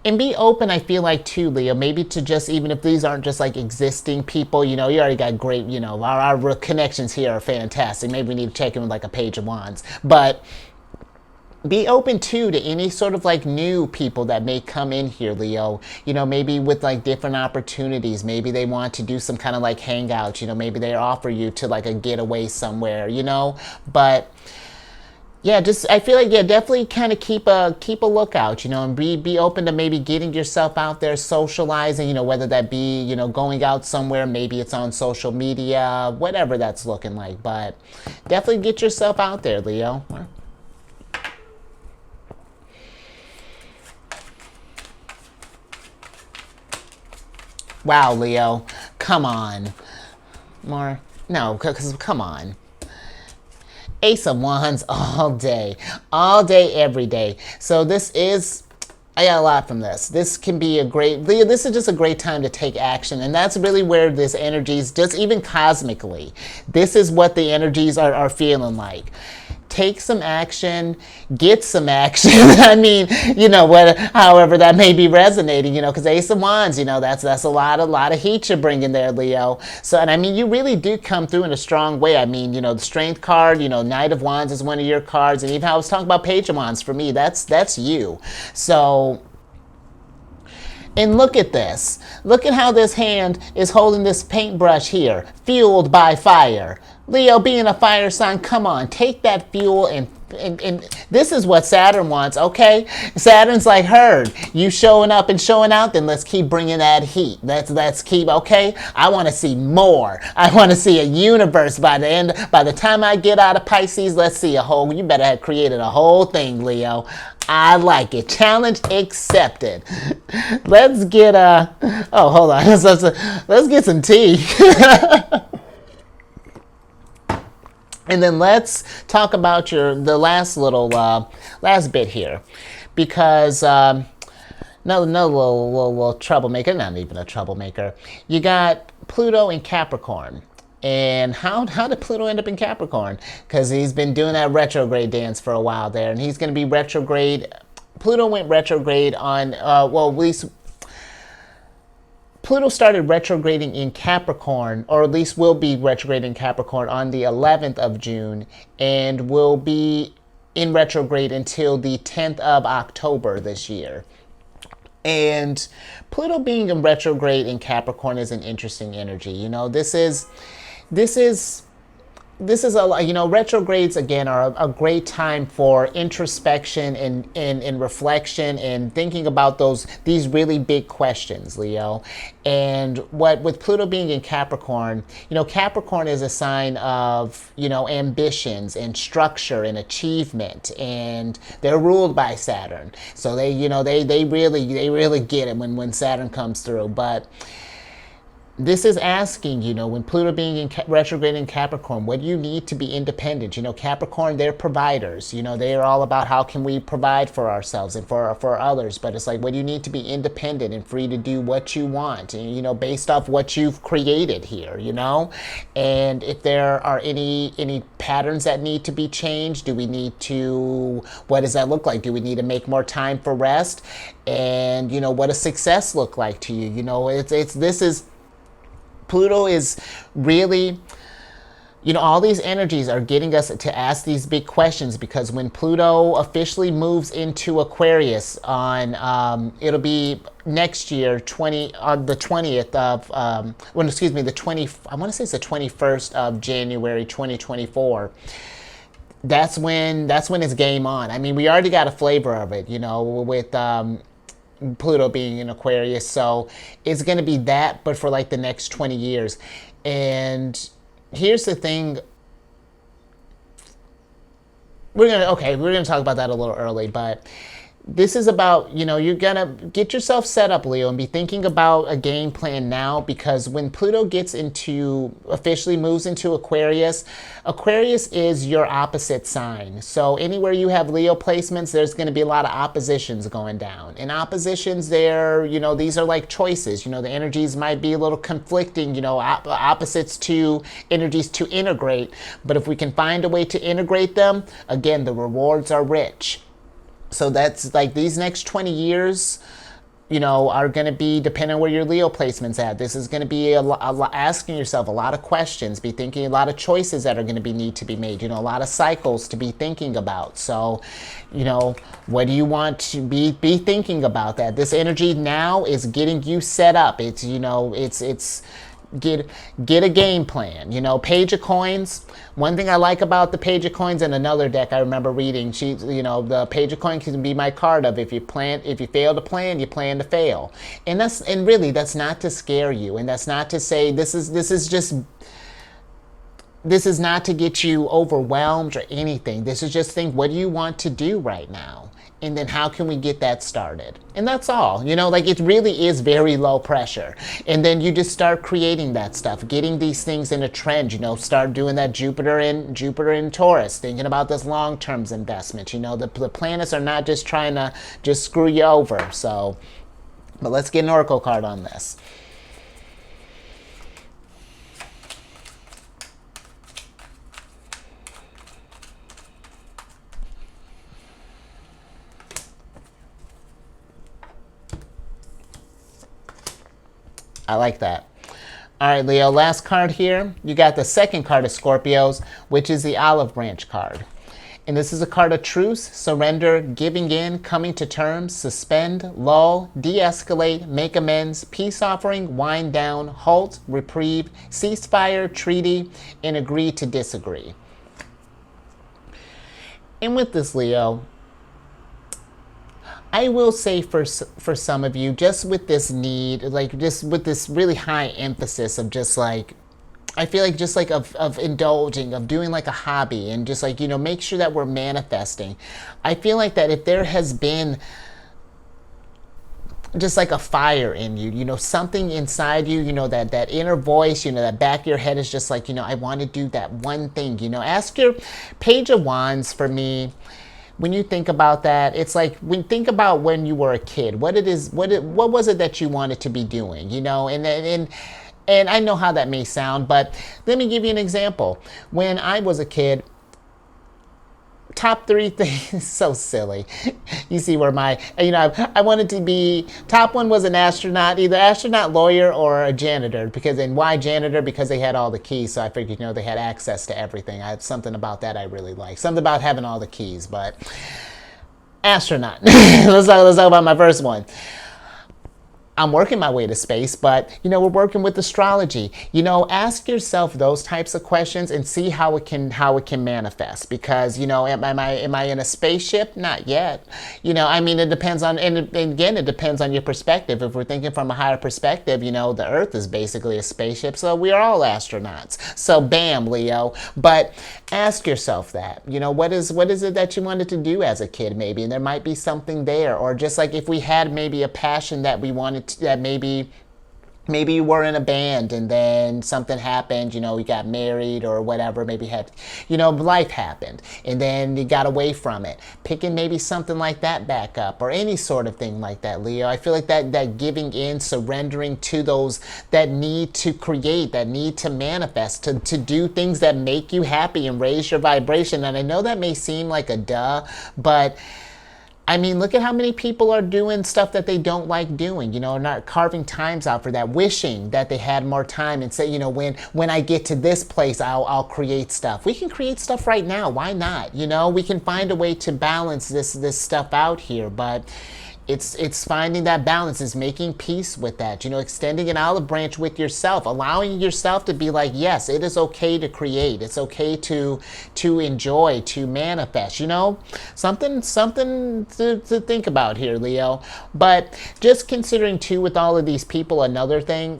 and be open, I feel like, too, Leo, maybe to just, even if these aren't just like existing people, you know, you already got great, you know, our connections here are fantastic. Maybe we need to check in with like a Page of Wands. But be open, too, to any sort of like new people that may come in here, Leo, you know, maybe with like different opportunities. Maybe they want to do some kind of like hangout, you know, maybe they offer you to like a getaway somewhere, you know, but yeah, just, I feel like, yeah, definitely kind of keep a lookout, you know, and be open to maybe getting yourself out there, socializing, you know, whether that be, you know, going out somewhere, maybe it's on social media, whatever that's looking like. But definitely get yourself out there, Leo. Wow, Leo, come on. More, no, because come on. Ace of Wands all day, every day. So this is, I got a lot from this. This can be a great, this is just a great time to take action. And that's really where this energy is, just even cosmically. This is what the energies are feeling like. take some action, get some action. I mean, however that may be resonating, because Ace of Wands, that's a lot of heat you're bringing there, Leo. So, and I mean, you really do come through in a strong way. I mean, the Strength card, Knight of Wands is one of your cards, and even I was talking about Page of Wands for me, that's you. So, and look at this. Look at how this hand is holding this paintbrush here, fueled by fire. Leo, being a fire sign, come on, take that fuel and this is what Saturn wants, okay? Saturn's like, heard, you showing up and showing out, then let's keep bringing that heat. Let's keep, okay? I want to see more. I want to see a universe by the time I get out of Pisces, let's see you better have created a whole thing, Leo. I like it. Challenge accepted. Let's get hold on. Let's get some tea. And then let's talk about the last bit here, because no little troublemaker, not even a troublemaker. You got Pluto in Capricorn. And how did Pluto end up in Capricorn? Because he's been doing that retrograde dance for a while there, and he's going to be retrograde. Pluto went retrograde on, at least Pluto started retrograding in Capricorn, or at least will be retrograding in Capricorn on the 11th of June, and will be in retrograde until the 10th of October this year. And Pluto being in retrograde in Capricorn is an interesting energy. This is retrogrades again are a great time for introspection and reflection and thinking about these really big questions, Leo. And with Pluto being in Capricorn, Capricorn is a sign of, ambitions and structure and achievement, and they're ruled by Saturn. So they really get it when Saturn comes through. But this is asking, when Pluto being in retrograde in Capricorn, what do you need to be independent? Capricorn, they're providers. They are all about how can we provide for ourselves and for others. But it's like, what do you need to be independent and free to do what you want, and, based off what you've created here, And if there are any patterns that need to be changed, do we need to, what does that look like? Do we need to make more time for rest? And, what does success look like to you? Pluto is really, all these energies are getting us to ask these big questions, because when Pluto officially moves into Aquarius on, it'll be next year, the 20th of, I want to say it's the 21st of January, 2024. That's when it's game on. I mean, we already got a flavor of it, with, Pluto being in Aquarius, so it's going to be that, but for like the next 20 years. And here's the thing, we're gonna talk about that a little early, but this is about, you're gonna get yourself set up, Leo, and be thinking about a game plan now, because when Pluto officially moves into Aquarius, Aquarius is your opposite sign. So anywhere you have Leo placements, there's going to be a lot of oppositions going down. And oppositions there, these are like choices. The energies might be a little conflicting, opposites to energies to integrate. But if we can find a way to integrate them, again, the rewards are rich. So that's like these next 20 years, are going to be, depending on where your Leo placement's at, this is going to be asking yourself a lot of questions, be thinking a lot of choices that are going to need to be made, a lot of cycles to be thinking about. So, what do you want to be thinking about that? This energy now is getting you set up. It's, it's get a game plan. Page of Coins. One thing I like about the Page of Coins, and another deck I remember reading, the Page of Coins can be my card of if you fail to plan, you plan to fail. And really that's not to scare you, and that's not to say this is not to get you overwhelmed or anything. This is just think, what do you want to do right now? And then how can we get that started? And that's all, it really is very low pressure. And then you just start creating that stuff, getting these things in a trend, start doing that Jupiter in Taurus, thinking about this long-term investment. The planets are not just trying to just screw you over. So, but let's get an oracle card on this. I like that. All right, Leo, last card here. You got the second card of Scorpios, which is the olive branch card. And this is a card of truce, surrender, giving in, coming to terms, suspend, lull, de-escalate, make amends, peace offering, wind down, halt, reprieve, ceasefire, treaty, and agree to disagree. And with this, Leo, I will say for some of you, just with this need, like just with this really high emphasis of just like, I feel like just like of indulging, of doing like a hobby and just like, you know, make sure that we're manifesting. I feel like that if there has been just like a fire in you, you know, something inside you, you know, that inner voice, you know, that back of your head is just like, you know, I want to do that one thing, you know, ask your Page of Wands for me. When you think about that, it's like think about when you were a kid, what was it that you wanted to be doing, you know, and I know how that may sound, but let me give you an example. When I was a kid, top 3 things, so silly. You see where I wanted to be, top one was an astronaut, either astronaut, lawyer, or a janitor. And why janitor? Because they had all the keys, so I figured, you know, they had access to everything. I had something about that I really like. Something about having all the keys, but astronaut. Let's talk about my first one. I'm working my way to space, but, you know, we're working with astrology. You know, ask yourself those types of questions and see how it can manifest. Because, you know, am I in a spaceship? Not yet. You know, I mean, it depends on, and again, it depends on your perspective. If we're thinking from a higher perspective, you know, the Earth is basically a spaceship, so we are all astronauts. So bam, Leo. But ask yourself that, you know, what is it that you wanted to do as a kid, maybe? And there might be something there. Or just like if we had maybe a passion that we wanted that maybe you were in a band and then something happened, you know, you got married or whatever, maybe had, you know, life happened and then you got away from it. Picking maybe something like that back up or any sort of thing like that, Leo. I feel like that giving in, surrendering to those, that need to create, that need to manifest, to do things that make you happy and raise your vibration. And I know that may seem like a duh, but I mean, look at how many people are doing stuff that they don't like doing, you know, not carving times out for that, wishing that they had more time and say, you know, when I get to this place, I'll create stuff. We can create stuff right now. Why not? You know, we can find a way to balance this stuff out here, but it's finding that balance, is making peace with that, you know, extending an olive branch with yourself, allowing yourself to be like, yes, it is okay to create. It's okay to enjoy, to manifest, you know, something to think about here, Leo. But just considering too, with all of these people, another thing,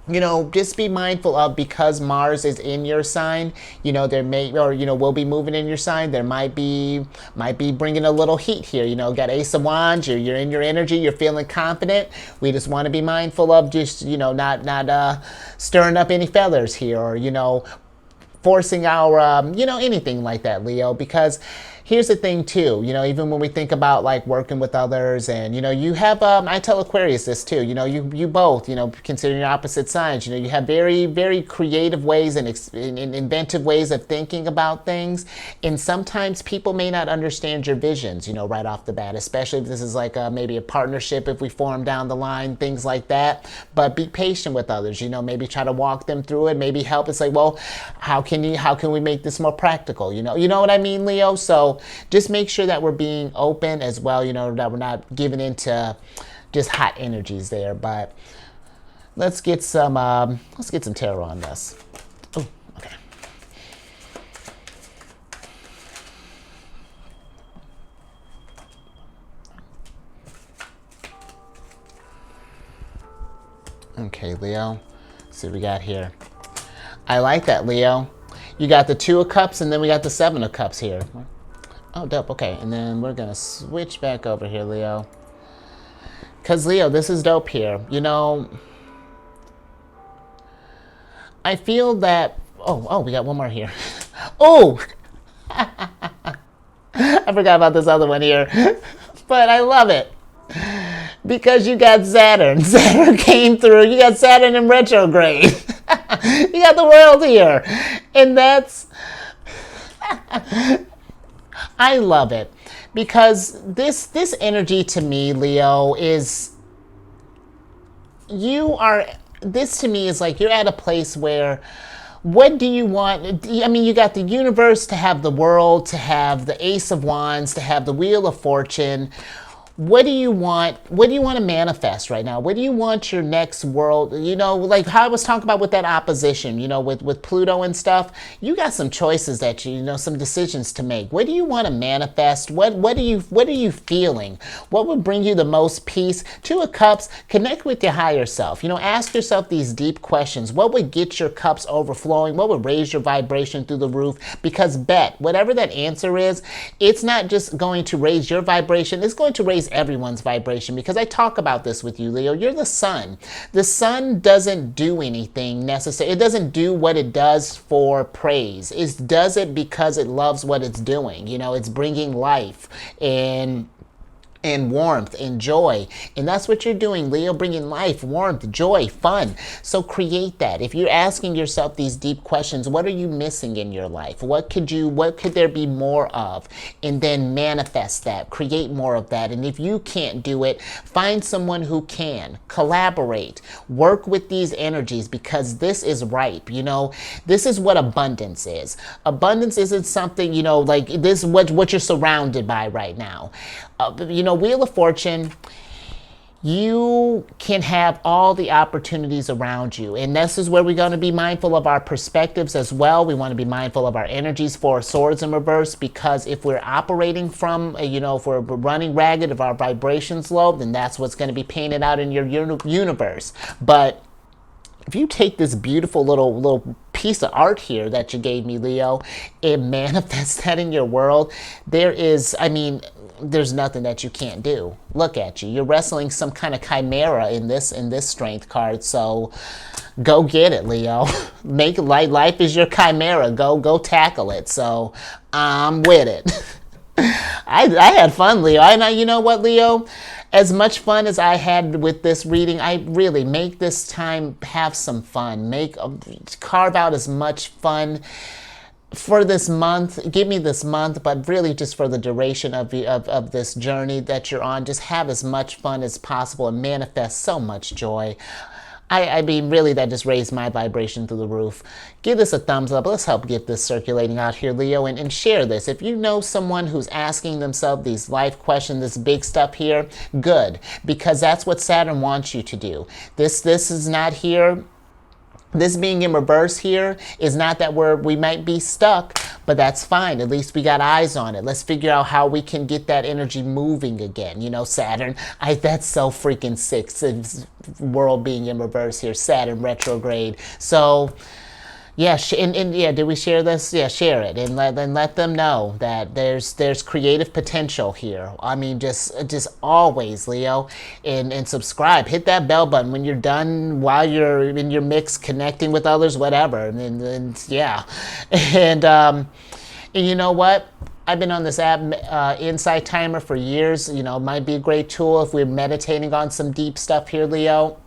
you know, just be mindful of, because Mars is in your sign, you know, there may, or, you know, will be moving in your sign, there might be bringing a little heat here, you know, got Ace of Wands, you're in your energy, you're feeling confident. We just want to be mindful of just, you know, not stirring up any feathers here, or, you know, forcing our, you know, anything like that, Leo, because here's the thing too, you know, even when we think about like working with others, and, you know, you have, I tell Aquarius this too, you know, you both, you know, considering your opposite signs, you know, you have very, very creative ways and inventive ways of thinking about things. And sometimes people may not understand your visions, you know, right off the bat, especially if this is like maybe a partnership, if we form down the line, things like that. But be patient with others, you know, maybe try to walk them through it, maybe help. It's like, well, how can we make this more practical? You know what I mean, Leo? So just make sure that we're being open as well, you know, that we're not giving into just hot energies there. But let's get some tarot on this. Oh, okay. Okay, Leo. Let's see what we got here. I like that, Leo. You got the 2 of Cups, and then we got the 7 of Cups here. Oh, dope. Okay, and then we're gonna switch back over here, Leo. Cause Leo, this is dope here. You know, I feel that. Oh, we got one more here. Oh, I forgot about this other one here, but I love it because you got Saturn. Saturn came through. You got Saturn in retrograde. You got the world here, and that's. I love it because this energy to me, Leo, is this to me is like you're at a place where, what do you want? I mean, you got the universe to have the world, to have the Ace of Wands, to have the Wheel of Fortune. What do you want? What do you want to manifest right now? What do you want your next world? You know, like how I was talking about with that opposition, you know, with Pluto and stuff, you got some choices that you know, some decisions to make. What do you want to manifest? What are you feeling? What would bring you the most peace? Two of Cups, connect with your higher self. You know, ask yourself these deep questions. What would get your cups overflowing? What would raise your vibration through the roof? Because bet, whatever that answer is, it's not just going to raise your vibration, it's going to raise everyone's vibration, because I talk about this with you, Leo. You're the sun. The sun doesn't do anything necessary. It doesn't do what it does for praise. It does it because it loves what it's doing. You know, it's bringing life and warmth and joy. And that's what you're doing, Leo, bringing life, warmth, joy, fun. So create that. If you're asking yourself these deep questions, what are you missing in your life? What could there be more of? And then manifest that, create more of that. And if you can't do it, find someone who can. Collaborate, work with these energies, because this is ripe. You know, this is what abundance is. Abundance isn't something, you know, like this, what you're surrounded by right now. You know, Wheel of Fortune, you can have all the opportunities around you. And this is where we're going to be mindful of our perspectives as well. We want to be mindful of our energies, for swords in reverse, because if we're operating from, you know, if we're running ragged, if our vibration's low, then that's what's going to be painted out in your universe. But if you take this beautiful little piece of art here that you gave me, Leo, and manifest that in your world, there's nothing that you can't do. Look at you. You're wrestling some kind of chimera in this strength card. So go get it, Leo. Make life is your chimera. Go tackle it. So I'm with it. I had fun, Leo. And you know what, Leo? As much fun as I had with this reading, I really make this time, have some fun. Carve out as much fun for this month. Give me this month, but really just for the duration of this journey that you're on. Just have as much fun as possible and manifest so much joy. I mean, really, that just raised my vibration through the roof. Give this a thumbs up. Let's help get this circulating out here, Leo, and share this. If you know someone who's asking themselves these life questions, this big stuff here, good, because that's what Saturn wants you to do. This is not here. This being in reverse here is not that we might be stuck, but that's fine. At least we got eyes on it. Let's figure out how we can get that energy moving again. You know, Saturn, that's so freaking sick. World being in reverse here, Saturn retrograde. So yeah, did we share this? Yeah, share it and let them know that there's creative potential here. I mean, just always, Leo, and subscribe. Hit that bell button when you're done, while you're in your mix, connecting with others, whatever. And yeah, and you know what? I've been on this app, Insight Timer, for years. You know, it might be a great tool if we're meditating on some deep stuff here, Leo.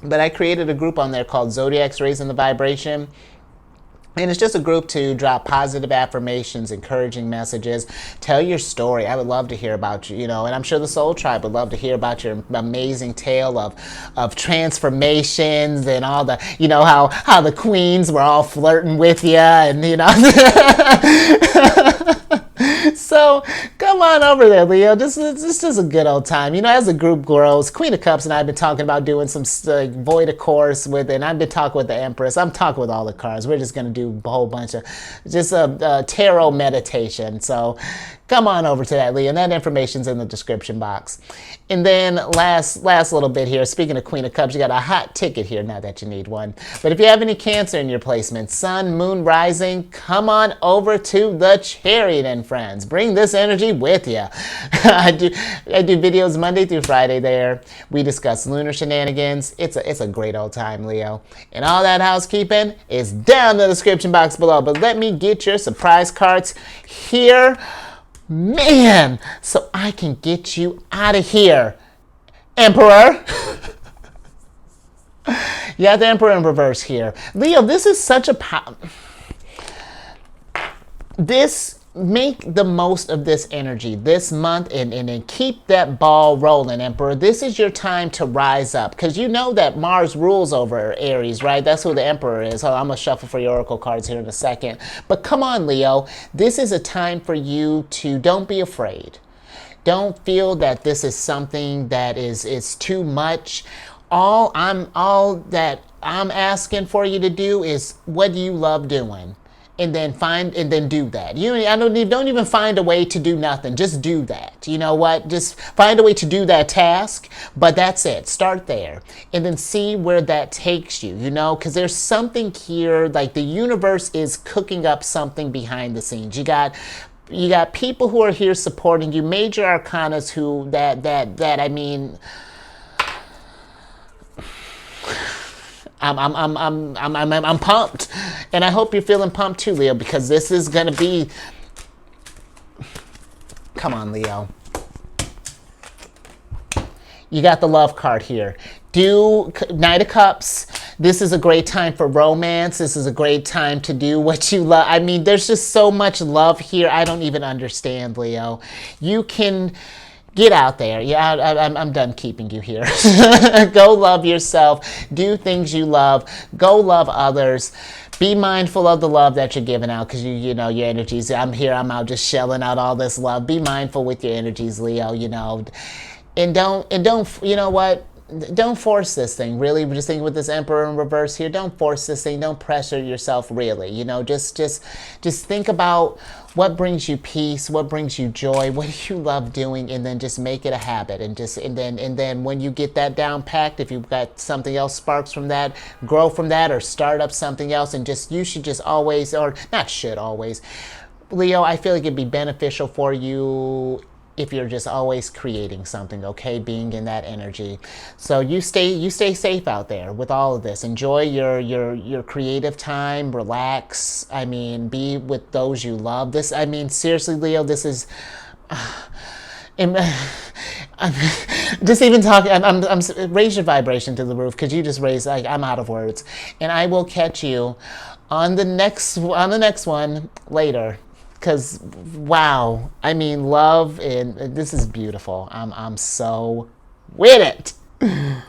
But I created a group on there called Zodiacs Raising the Vibration. And it's just a group to drop positive affirmations, encouraging messages, tell your story. I would love to hear about you, you know, and I'm sure the Soul Tribe would love to hear about your amazing tale of transformations and all the, you know, how the queens were all flirting with you and, you know. So come on over there, Leo. This is a good old time. You know, as the group grows, Queen of Cups and I have been talking about doing some Void of Course with it. And I've been talking with the Empress. I'm talking with all the cards. We're just going to do a whole bunch of just a tarot meditation. So come on over to that, Leo. And that information's in the description box. And then last little bit here, speaking of Queen of Cups, you got a hot ticket here. Not that you need one. But if you have any Cancer in your placement, Sun, Moon, Rising, come on over to the Chariot and friends. Bring this energy with you. I do videos Monday through Friday there. We discuss lunar shenanigans. It's a great old time, Leo. And all that housekeeping is down in the description box below. But let me get your surprise cards here. Man, so I can get you out of here. Emperor. Yeah, the Emperor in reverse here. Leo, this is such a this make the most of this energy this month and keep that ball rolling, Emperor. This is your time to rise up, because you know that Mars rules over Aries, right? That's who the Emperor is. I'm going to shuffle for your oracle cards here in a second. But come on, Leo. This is a time for you to, don't be afraid. Don't feel that this is something that is too much. All that I'm asking for you to do is, what do you love doing? And then do that. Don't even find a way to do nothing. Just do that. You know what? Just find a way to do that task. But that's it. Start there. And then see where that takes you, because there's something here, like the universe is cooking up something behind the scenes. You got people who are here supporting you, major arcanas who I mean, I'm pumped, and I hope you're feeling pumped too, Leo, because this is gonna be. Come on, Leo. You got the love card here. Knight of Cups. This is a great time for romance. This is a great time to do what you love. I mean, there's just so much love here. I don't even understand, Leo. You can get out there. Yeah, I'm done keeping you here. Go love yourself. Do things you love. Go love others. Be mindful of the love that you're giving out, because you know your energies. I'm out just shelling out all this love. Be mindful with your energies, Leo. And don't. You know what? Don't force this thing, really. We're just thinking with this Emperor in reverse here. Don't force this thing. Don't pressure yourself, really. Just think about what brings you peace, what brings you joy, what do you love doing, and then just make it a habit. And then when you get that down packed, if you've got something else sparks from that, grow from that, or start up something else. And you should just always, or not should always, Leo, I feel like it'd be beneficial for you if you're just always creating something, okay? Being in that energy. So you stay safe out there with all of this. Enjoy your creative time, relax. I mean, be with those you love. Seriously, Leo, this is I'm just even talking, I'm raise your vibration to the roof, because you just raised, I'm out of words. And I will catch you on the next one later. Because, wow, I mean, love, and this is beautiful. I'm so with it.